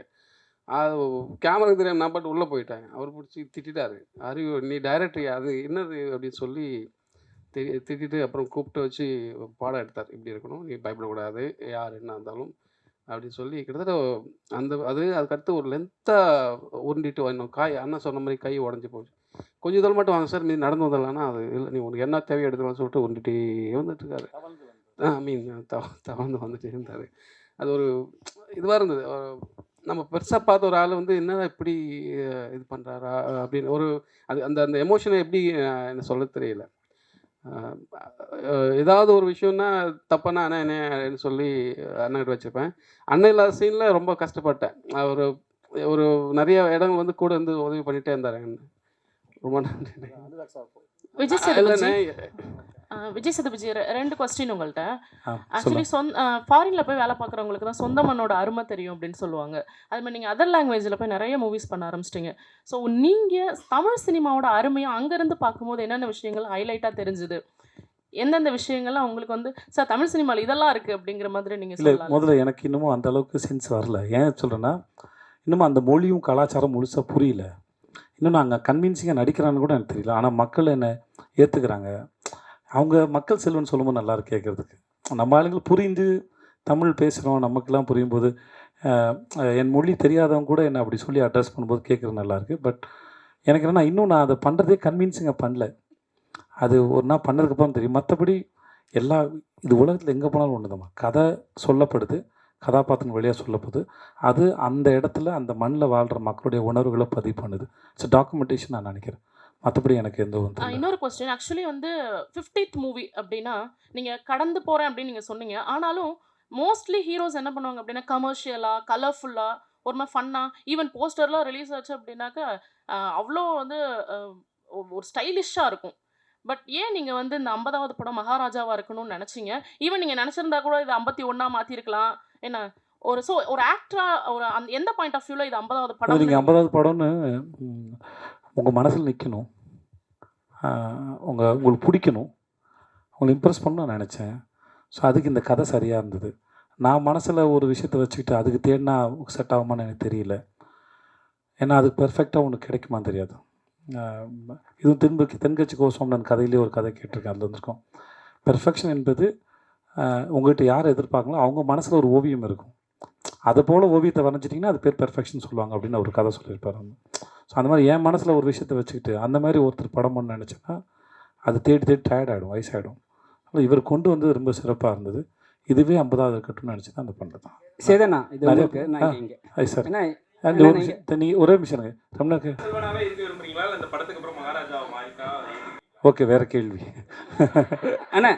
அது கேமரா தெரியாமல் நான் பாட்டு உள்ளே போயிட்டேன். அவர் பிடிச்சி திட்டாரு, அறிவு நீ டைரக்டர் அது என்னது அப்படின்னு சொல்லி திட்டிட்டு அப்புறம் கூப்பிட்டு வச்சு பாடம் எடுத்தார். இப்படி இருக்கணும், நீ பயப்படக்கூடாது, யார் என்ன இருந்தாலும் அப்படின்னு சொல்லி கிட்டத்தட்ட அதுக்கடுத்து ஒரு லென்த்தாக உருண்டிட்டு வரணும். அண்ணன் சொன்ன மாதிரி கை உடஞ்சி போச்சு. கொஞ்சம் தூரம் மட்டும் வாங்க சார், மீது நடந்து வந்துடலான்னா அது இல்லை, நீ உனக்கு என்ன தேவையை எடுத்துக்கலாம்னு சொல்லிட்டு உருண்டிட்டே வந்துட்டுருக்காரு. தவழ்ந்து வந்துட்டே இருந்தார். அது ஒரு இதுவாக இருந்தது. நம்ம பெருசாக பார்த்த ஒரு ஆள் என்னடா இப்படி இது பண்ணுறாரா அப்படின்னு அந்த எமோஷனை எப்படி என்ன சொல்ல தெரியல. ஏதாவது ஒரு விஷயம்னா தப்பானா அண்ணன் என்ன சொல்லி அண்ணன்கிட்ட வச்சுருப்பேன். அண்ணன் இல்லாத சீனில் ரொம்ப கஷ்டப்பட்டேன். ஒரு நிறைய இடங்கள் கூட உதவி பண்ணிகிட்டே இருந்தார். ரொம்ப நன்றி. விஜய் சேதுபதி 2 கொஸ்டின் உங்கள்கிட்ட. ஆக்சுவலி ஃபாரினில் போய் வேலை பார்க்குறவங்களுக்கு தான் சொந்த மண்ணோட அருமை தெரியும் அப்படின்னு சொல்லுவாங்க. அது மாதிரி நீங்கள் அதர் லாங்குவேஜில் போய் நிறைய மூவிஸ் பண்ண ஆரம்பிச்சிட்டிங்க. ஸோ நீங்கள் தமிழ் சினிமாவோட அருமையும் அங்கேருந்து பார்க்கும்போது என்னென்ன விஷயங்கள் ஹைலைட்டாக தெரிஞ்சுது, எந்தெந்த விஷயங்கள்லாம் உங்களுக்கு சார் தமிழ் சினிமாவில் இதெல்லாம் இருக்குது அப்படிங்கிற மாதிரி நீங்கள் சொல்லலாம்? முதல்ல எனக்கு இன்னமும் அந்த அளவுக்கு சென்ஸ் வரல. ஏன் சொல்கிறேன்னா, இன்னமும் அந்த மொழியும் கலாச்சாரம் முழுசாக புரியல. இன்னும் நான் அங்கே கன்வின்சிங்காக நடிக்கிறான்னு கூட எனக்கு தெரியல. ஆனால் மக்கள் என்னை ஏற்றுக்கிறாங்க. அவங்க மக்கள் செல்வன் சொல்லும்போது நல்லா இருக்கு கேட்குறதுக்கு. நம்ம ஆளுங்கள் புரிந்து தமிழ் பேசுகிறோம், நமக்கெல்லாம் புரியும் போது என் மொழி தெரியாதவங்க கூட என்னை அப்படி சொல்லி அட்ரஸ் பண்ணும்போது கேட்குறது நல்லாயிருக்கு. பட் எனக்கு என்னென்னா, இன்னும் நான் அதை பண்ணுறதே கன்வின்சிங்காக பண்ணல. அது ஒரு நாள் பண்ணதுக்கப்புறம் தெரியும். மற்றபடி இது உலகத்தில் எங்கே போனாலும் ஒன்று தான், கதை சொல்லப்படுது, கதாபாத்திரம் வழியாக சொல்லப்படுது, அது அந்த இடத்துல அந்த மண்ணில் வாழ்கிற மக்களுடைய உணர்வுகளை பதிவு பண்ணுது. ஸோ டாக்குமெண்டேஷன் நான் நினைக்கிறேன். மற்றபடி எனக்கு எந்த ஒன்று. இன்னொரு கொஸ்டின், ஆக்சுவலி 50th மூவி அப்படின்னா நீங்கள் கடந்து போகிறேன் அப்படின்னு நீங்கள் சொன்னீங்க. ஆனாலும் மோஸ்ட்லி ஹீரோஸ் என்ன பண்ணுவாங்க அப்படின்னா கமர்ஷியலாக கலர்ஃபுல்லாக ஒரு மாதிரி ஃபன்னாக, ஈவன் போஸ்டர்லாம் ரிலீஸ் ஆச்சு அப்படின்னாக்கா அவ்வளோ வந்து ஒரு ஸ்டைலிஷ்ஷாக இருக்கும். பட் ஏன் நீங்கள் வந்து இந்த 50வது படம் மகாராஜாவாக இருக்கணும்னு நினச்சிங்க? ஈவன் நீங்கள் நினச்சிருந்தா கூட இது 51ஆ மாற்றிருக்கலாம். என்ன ஒரு ஆக்டரா எந்த பாயிண்ட் ஆஃப் வியூவில் இது 50வது படம்? நீங்கள் 50வது படம்னு உங்கள் மனசில் நிற்கணும், உங்களுக்கு பிடிக்கணும், உங்களை இம்ப்ரெஸ் பண்ண நான் நினச்சேன். ஸோ அதுக்கு இந்த கதை சரியாக இருந்தது. நான் மனசில் ஒரு விஷயத்தை வச்சுக்கிட்டு அதுக்கு தேடினா செட் ஆகுமான்னு எனக்கு தெரியல. ஏன்னா அதுக்கு பெர்ஃபெக்டாக ஒன்று கிடைக்குமான்னு தெரியாது. இதுவும் தென்கட்சி கோஸ்வாமியின் கதையிலே ஒரு கதை கேட்டிருக்கேன், அதில் வந்திருக்கோம். பெர்ஃபெக்ஷன் என்பது உங்கள்கிட்ட யார் எதிர்பார்க்கங்களோ அவங்க மனசில் ஒரு ஓவியம் இருக்கும், அதை போல் ஓவியத்தை வரைஞ்சிட்டிங்கன்னா அது பேர் பெர்ஃபெக்ஷன் சொல்லுவாங்க அப்படின்னு ஒரு கதை சொல்லியிருப்பார். ஸோ அந்த மாதிரி என் மனசில் ஒரு விஷயத்தை வச்சுக்கிட்டு அந்த மாதிரி ஒருத்தர் படம் பண்ண நினச்சேன்னா அது தேடி தேடி டயர்ட் ஆகிடும், வயசாகிடும். இவர் கொண்டு வந்து ரொம்ப சிறப்பாக இருந்தது. இதுவே 50வது இருக்கட்டும்னு நினச்சி தான் அந்த பண்ணுறது தான். சரிண்ணா, இது உங்களுக்கு நான் இங்கே ஐ சார் ஏன்னா நீ ஒரே நிமிஷம் ரம்னாக்கு ஓகே, வேறு கேள்வி அண்ணா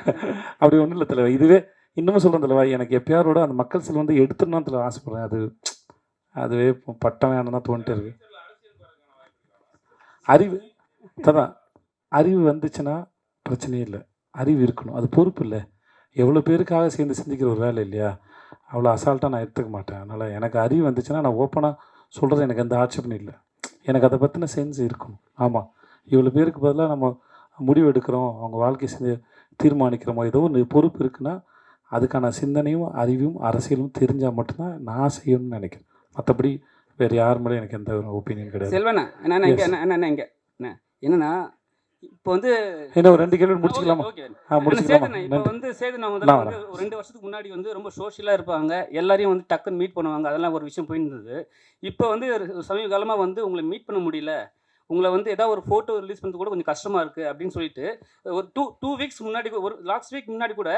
அப்படி ஒன்றும் இல்லை தலைவா. இதுவே இன்னமும் சொல்கிறேன் தலைவா, எனக்கு எப்பயாரோட அந்த மக்கள் செல் வந்து எடுத்துடணும் தலைவா ஆசைப்பட்றேன். அதுவே பட்டம் வேணும் தான் தோணிட்டே இருக்கு. அறிவு தான், அறிவு வந்துச்சுன்னா பிரச்சனையே இல்லை. அறிவு இருக்கணும், அது பொறுப்பு இல்லை. எவ்வளோ பேருக்காக சேர்ந்து சிந்திக்கிற ஒரு வேலை இல்லையா, அவ்வளோ அசால்ட்டாக நான் எடுத்துக்க மாட்டேன். அதனால் எனக்கு அறிவு வந்துச்சுன்னா நான் ஓப்பனாக சொல்கிறது, எனக்கு எந்த ஆட்சேபனும் இல்லை. எனக்கு அதை பற்றின சென்ஸ் இருக்கணும். ஆமாம், இவ்வளோ பேருக்கு பதிலாக நம்ம முடிவு எடுக்கிறோம், அவங்க வாழ்க்கை தீர்மானிக்கிறோமோ, ஏதோ ஒரு பொறுப்பு இருக்குன்னா அதுக்கான சிந்தனையும் அறிவும் அரசியலும் தெரிஞ்சால் மட்டும்தான் நான் செய்யணும்னு நினைக்கிறேன். மற்றபடி வேறு யார் மேலே எனக்கு எந்த ஒரு ஒப்பீனியன் கிடையாது. செல்வண்ணா என்ன இங்கே என்ன இங்கே என்னன்னா இப்போ வந்து என்ன ஒரு 2 கேள்வி முடிச்சுக்கலாமா? முடிச்சுக்கலாமா? இப்போ வந்து சேதுனா முதல்ல வந்து ஒரு 2 வருஷத்துக்கு முன்னாடி வந்து ரொம்ப சோஷியலாக இருப்பாங்க, எல்லாரையும் வந்து டக்குன்னு மீட் பண்ணுவாங்க, அதெல்லாம் ஒரு விஷயம் போயிருந்தது. இப்போ வந்து சமீப காலமாக வந்து உங்களை மீட் பண்ண முடியல, உங்களை வந்து ஏதாவது ஒரு ஃபோட்டோ ரிலீஸ் பண்ணுறது கூட கொஞ்சம் கஷ்டமாக இருக்குது அப்படின்னு சொல்லிட்டு ஒரு டூ வீக்ஸ் முன்னாடி, ஒரு லாஸ்ட் வீக் முன்னாடி கூட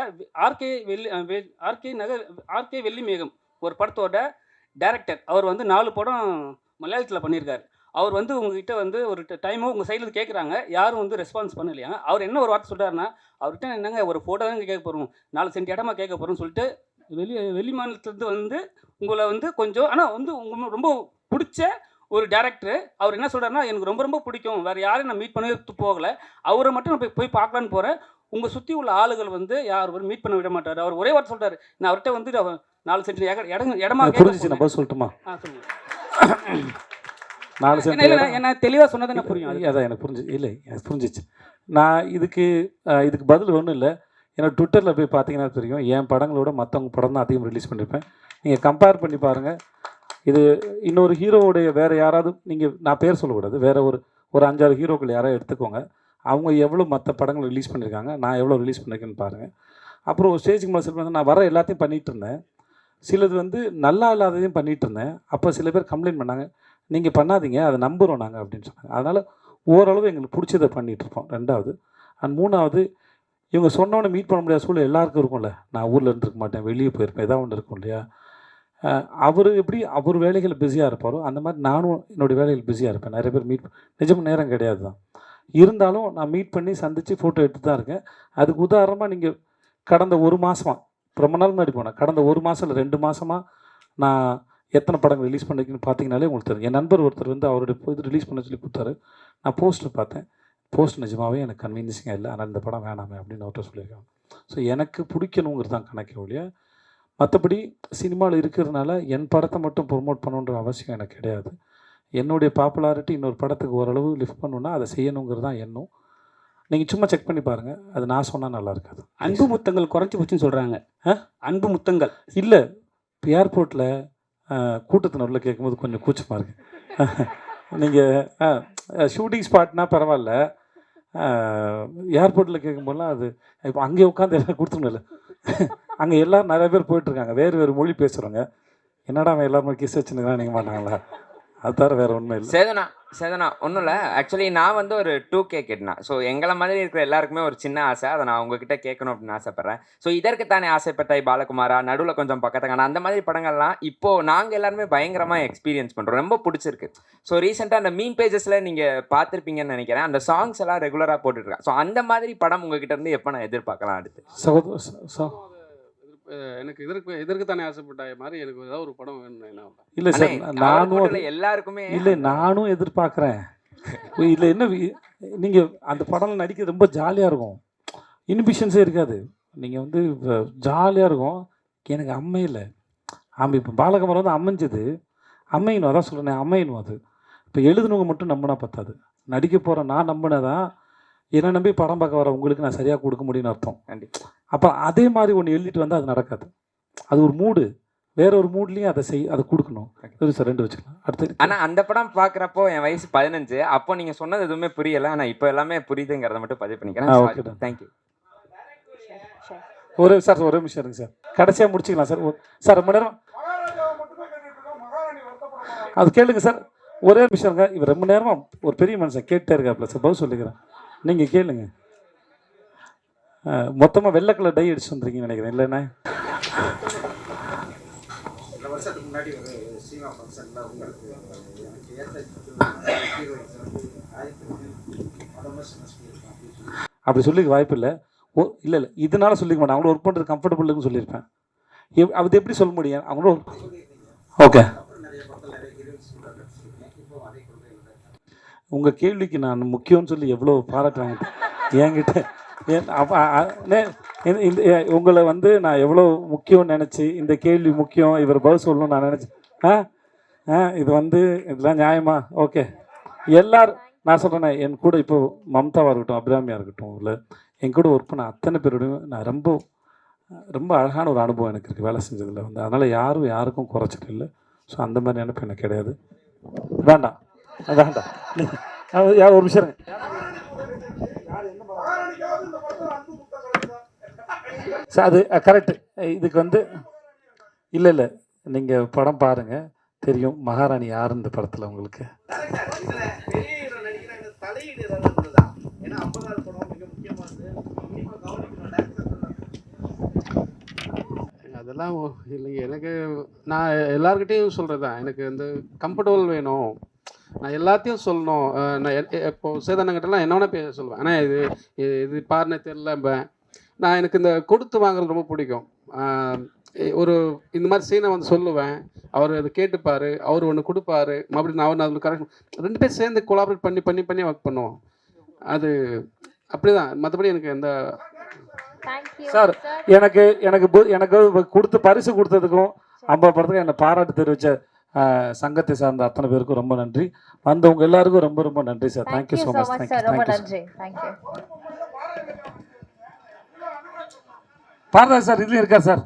ஆர்கே வெள்ளிமேகம் ஒரு படத்தோட டைரக்டர், அவர் வந்து 4 படம் மலையாளத்தில் பண்ணியிருக்காரு. அவர் வந்து உங்ககிட்ட வந்து ஒரு டைமோ உங்கள் சைடில் கேட்குறாங்க, யாரும் வந்து ரெஸ்பான்ஸ் பண்ணலையா. அவர் என்ன ஒரு வார்த்தை சொல்கிறாருன்னா, அவர்கிட்ட என்னங்க ஒரு ஃபோட்டோ தான் கேட்க போகிறோம், 4 சென்ட் இடமா கேட்க போகிறோம்னு சொல்லிட்டு வெளி மாநிலத்துலேருந்து வந்து உங்களை வந்து கொஞ்சம், ஆனால் வந்து உங்களுக்கு ரொம்ப பிடிச்ச ஒரு டேரக்டர். அவர் என்ன சொல்கிறாருன்னா, எனக்கு ரொம்ப ரொம்ப பிடிக்கும், வேறு யாரையும் நான் மீட் பண்ணவே போகலை, அவரை மட்டும் நான் போய் பார்க்கலான்னு போகிறேன். உங்கள் சுற்றி உள்ள ஆளுகள் வந்து யாரும் மீட் பண்ண விட மாட்டார். அவர் ஒரே வார்த்தை சொல்கிறார், நான் அவர்கிட்ட வந்து 4 சென்ட் இடமா புரிஞ்சிச்சு. நான் சொல்லட்டுமா? சொல்லுங்கள். 4 சென்ட் என்ன தெளிவாக சொன்னது என்ன புரியும்? அதான் எனக்கு இல்லை, எனக்கு புரிஞ்சிச்சு. நான் இதுக்கு பதில் ஒன்றும் இல்லை. ஏன்னா ட்விட்டரில் போய் பார்த்தீங்கன்னா தெரியும், என் படங்களோட மற்றவங்க படம் தான் அதிகம் ரிலீஸ் பண்ணியிருப்பேன். நீங்கள் கம்பேர் பண்ணி பாருங்கள். இது இன்னொரு ஹீரோவுடைய வேறு யாராவது, நான் பேர் சொல்லக்கூடாது, வேறு ஒரு 5-6 ஹீரோக்கள் யாராவது எடுத்துக்கோங்க, அவங்க எவ்வளோ மற்ற படங்கள் ரிலீஸ் பண்ணியிருக்காங்க, நான் எவ்வளோ ரிலீஸ் பண்ணியிருக்கேன்னு பாருங்கள். அப்புறம் ஒரு ஸ்டேஜுக்கு மேலே சொல்லுவேன், நான் வர எல்லாத்தையும் பண்ணிகிட்டு இருந்தேன், சிலது வந்து நல்லா இல்லாததையும் பண்ணிகிட்டு இருந்தேன். அப்போ சில பேர் கம்ப்ளைண்ட் பண்ணாங்க, நீங்கள் பண்ணாதீங்க, அதை நம்புகிறோம் நாங்கள் அப்படின்னு சொன்னாங்க. அதனால் ஓரளவு எங்களுக்கு பிடிச்சதை பண்ணிகிட்ருப்போம். 2வது அண்ட் 3வது, இவங்க சொன்னோன்னே மீட் பண்ண முடியாத சூழல் எல்லாருக்கும் இருக்கும்ல. நான் ஊரில் இருந்துருக்க மாட்டேன், வெளியே போயிருப்பேன், ஏதாவது ஒன்று இருக்கும் இல்லையா. அவர் எப்படி அவர் வேலைகள் பிஸியாக இருப்பாரோ அந்த மாதிரி நானும் என்னுடைய வேலைகள் பிஸியாக இருப்பேன். நிறைய பேர் நிஜமாக நேரம் கிடையாது தான், இருந்தாலும் நான் மீட் பண்ணி சந்தித்து ஃபோட்டோ எடுத்து தான் இருக்கேன். அதுக்கு உதாரணமாக நீங்கள் கடந்த 1 மாதமாக, ரொம்ப நாள் முன்னாடி போனேன், கடந்த 1 மாதம் இல்லை 2 மாதமாக நான் எத்தனை படங்கள் ரிலீஸ் பண்ணிருக்குன்னு பார்த்தீங்கனாலே உங்களுக்கு தெரியும். என் நண்பர் ஒருத்தர் வந்து அவருடைய இது ரிலீஸ் பண்ண சொல்லி கொடுத்தாரு. நான் போஸ்டர் பார்த்தேன், போஸ்ட் நிஜமாகவே எனக்கு கன்வீன்சிங்காக இல்லை, ஆனால் இந்த படம் வேணாமே அப்படின்னு அவர்கிட்ட சொல்லியிருக்காங்க. ஸோ எனக்கு பிடிக்கணுங்கிறது தான் கணக்கு ஒழிய, மற்றபடி சினிமாவில் இருக்கிறதுனால என் படத்தை மட்டும் ப்ரொமோட் பண்ணணுன்ற அவசியம் எனக்கு கிடையாது. என்னுடைய பாப்புலாரிட்டி இன்னொரு படத்துக்கு ஓரளவு லிஃப்ட் பண்ணணுன்னா அதை செய்யணுங்கிறது தான் எண்ணம். நீங்கள் சும்மா செக் பண்ணி பாருங்கள், அது நான் சொன்னால் நல்லா இருக்காது. அன்பு முத்தங்கள் குறைச்சி போச்சுன்னு சொல்கிறாங்க. அன்பு முத்தங்கள் இல்லை, இப்போ ஏர்போர்ட்டில் கூட்டத்தினரில் கேட்கும்போது கொஞ்சம் கூச்சமாக இருக்குது. நீங்கள் ஷூட்டிங் ஸ்பாட்னால் பரவாயில்ல, ஏர்போர்ட்டில் கேட்கும்போதெல்லாம் அது இப்போ அங்கே உட்காந்து எல்லாம் கொடுத்துருங்கல்ல. அங்கே எல்லோரும் நிறைய பேர் போயிட்டுருக்காங்க, வேறு மொழி பேசுகிறவங்க, என்னடா அவன் எல்லாருமே கிஸ் வச்சுருக்கான் நீங்கள் மாட்டாங்களா, அது தவிர வேறு ஒன்றும் இல்லை. சேதனா ஒன்றும் இல்லை. ஆக்சுவலி நான் வந்து ஒரு 2K கிட்னா, ஸோ எங்களை மாதிரி இருக்கிற எல்லாருக்குமே ஒரு சின்ன ஆசை, அதை நான் உங்ககிட்ட கேட்கணும் அப்படின்னு ஆசைப்பட்றேன். ஸோ இதற்குத்தானே ஆசைப்பட்டாய் பாலகுமாரா, நடுவில் கொஞ்சம் பக்கத்துக்கான அந்த மாதிரி படங்கள்லாம் இப்போது நாங்கள் எல்லாருமே பயங்கரமாக எக்ஸ்பீரியன்ஸ் பண்ணுறோம், ரொம்ப பிடிச்சிருக்கு. ஸோ ரீசெண்டாக அந்த மீம் பேஜஸில் நீங்கள் பார்த்துருப்பீங்கன்னு நினைக்கிறேன், அந்த சாங்ஸ் எல்லாம் ரெகுலராக போட்டுருக்கேன். ஸோ அந்த மாதிரி படம் உங்ககிட்ட இருந்து எப்போ நான் எதிர்பார்க்கலாம் அடுத்து? எனக்கு இதற்கு தானே ஆசைப்பட்டாய மாதிரி எனக்கு ஏதாவது ஒரு படம் வேணும். என்ன இல்லை சார், நானும் எல்லாருக்குமே இல்லை நானும் எதிர்பார்க்குறேன். இல்லை என்ன நீங்கள் அந்த படம்ல நடிக்க ரொம்ப ஜாலியாக இருக்கும், இன்ஹிபிஷன்ஸே இருக்காது. நீங்கள் வந்து ஜாலியாக இருக்கும். எனக்கு அமையலை. ஆமாம், இப்போ பாலகுமார் வந்து அமைஞ்சது, அமையணும். அதான் சொல்கிறேன், அமையணும். அது இப்போ எழுதுனவங்க மட்டும் நம்பினா பத்தாது, நடிக்க போகிற நான் நம்பினதான் என்னை நம்பி படம் பார்க்க வர உங்களுக்கு நான் சரியாக கொடுக்க முடியும்னு அர்த்தம். கண்டிப்பாக. அப்போ அதே மாதிரி ஒன்று எழுதிட்டு வந்தால் அது நடக்காது. அது ஒரு மூடு, வேற ஒரு மூட்லேயும் அதை கொடுக்கணும். சரி சார், 2 வச்சுக்கலாம். அடுத்து ஆனால் அந்த படம் பார்க்குறப்போ என் வயசு 15. அப்போ நீங்கள் சொன்னது எதுவுமே புரியலை. ஆனால் இப்போ எல்லாமே புரியுதுங்கிறத மட்டும் பதிவு பண்ணிக்கிறேன். Okay, thank you. ஒரே நிமிஷம் இருங்க சார், கடைசியாக முடிச்சுக்கலாம் சார். சார் ரொம்ப நேரம் அது கேளுங்க சார், ஒரே நிமிஷம் இருங்க. இவர் ரொம்ப நேரமாக ஒரு பெரிய மனுஷன் கேட்டே இருக்காப்ல சார், பதில் சொல்லிக்கிறேன், நீங்கள் கேளுங்க. மொத்தமாக வெள்ளை கலர் டை அடிச்சு வந்துருக்கீங்கன்னு நினைக்கிறேன், இல்லைண்ணே? வருஷத்துக்கு முன்னாடி ஒரு சினிமா ஃபங்க்ஷனில் உங்களுக்கு அப்படி சொல்லிக்க வாய்ப்பு இல்லை. இல்லை இதனால சொல்லிக்க மாட்டேன், அவங்கள ஒர்க் பண்ணுறது கம்ஃபர்டபுள்னு சொல்லியிருப்பேன். அது எப்படி சொல்ல முடியும் அவங்களும்? ஓகே, உங்கள் கேள்விக்கு நான் முக்கியம்னு சொல்லி எவ்வளோ பாராட்டுறாங்க என்கிட்ட. உங்களை வந்து நான் எவ்வளோ முக்கியம்னு நினச்சி, இந்த கேள்வி முக்கியம், இவர் பதில் சொல்லணும்னு நான் நினச்சேன். இது வந்து இதெல்லாம் நியாயமா? ஓகே, எல்லாரும் நான் சொல்கிறேன்னே, என் கூட இப்போ மம்தாவாக இருக்கட்டும், அபிராமியாக இருக்கட்டும், இல்லை என் கூட ஒர்க் பண்ண அத்தனை பேரோடையும் நான் ரொம்ப ரொம்ப அழகான ஒரு அனுபவம் எனக்கு இருக்குது வேலை செஞ்சதில் வந்து. அதனால் யாருக்கும் குறைச்சிட்டு இல்லை. ஸோ அந்த மாதிரி நினைப்பு எனக்கு கிடையாது. வேண்டாம் ஒரு விஷயம் சார், அது கரெக்டு. இதுக்கு வந்து இல்லை நீங்கள் படம் பாருங்கள், தெரியும் மகாராணி யார் இந்த படத்தில் உங்களுக்கு. அதெல்லாம் இல்லைங்க. எனக்கு நான் எல்லாருக்கிட்டையும் சொல்கிறது தான், எனக்கு இந்த கம்ஃபர்டபுள் வேணும், நான் எல்லாத்தையும் சொல்லணும். நான் இப்போது சேதனங்கிட்டலாம் என்ன வேணால் பேச சொல்லுவேன். ஆனால் இது பாருன்னு தெரில. நான் எனக்கு இந்த கொடுத்து வாங்குறது ரொம்ப பிடிக்கும். ஒரு இந்த மாதிரி சீனை வந்து சொல்லுவேன், அவர் அதை கேட்டுப்பார், அவர் ஒன்று கொடுப்பாரு, மறுபடியும் நான் அதில் கரெக்ட் 2 பேர் சேர்ந்து கொலாபரேட் பண்ணி ஒர்க் பண்ணுவோம். அது அப்படி தான். மற்றபடி எனக்கு எந்த சார் எனக்கு கொடுத்து பரிசு கொடுத்ததுக்கும் 50 படத்துக்கும் என்னை பாராட்டு தெரிவித்த சங்கத்தை சார்ந்த அத்தனை பேருக்கும் ரொம்ப நன்றி. வந்தவங்க எல்லாருக்கும் ரொம்ப ரொம்ப நன்றி sir. Thank you so much. Thank you. Bharatha sir இதுலேயும் இருக்கா சார்?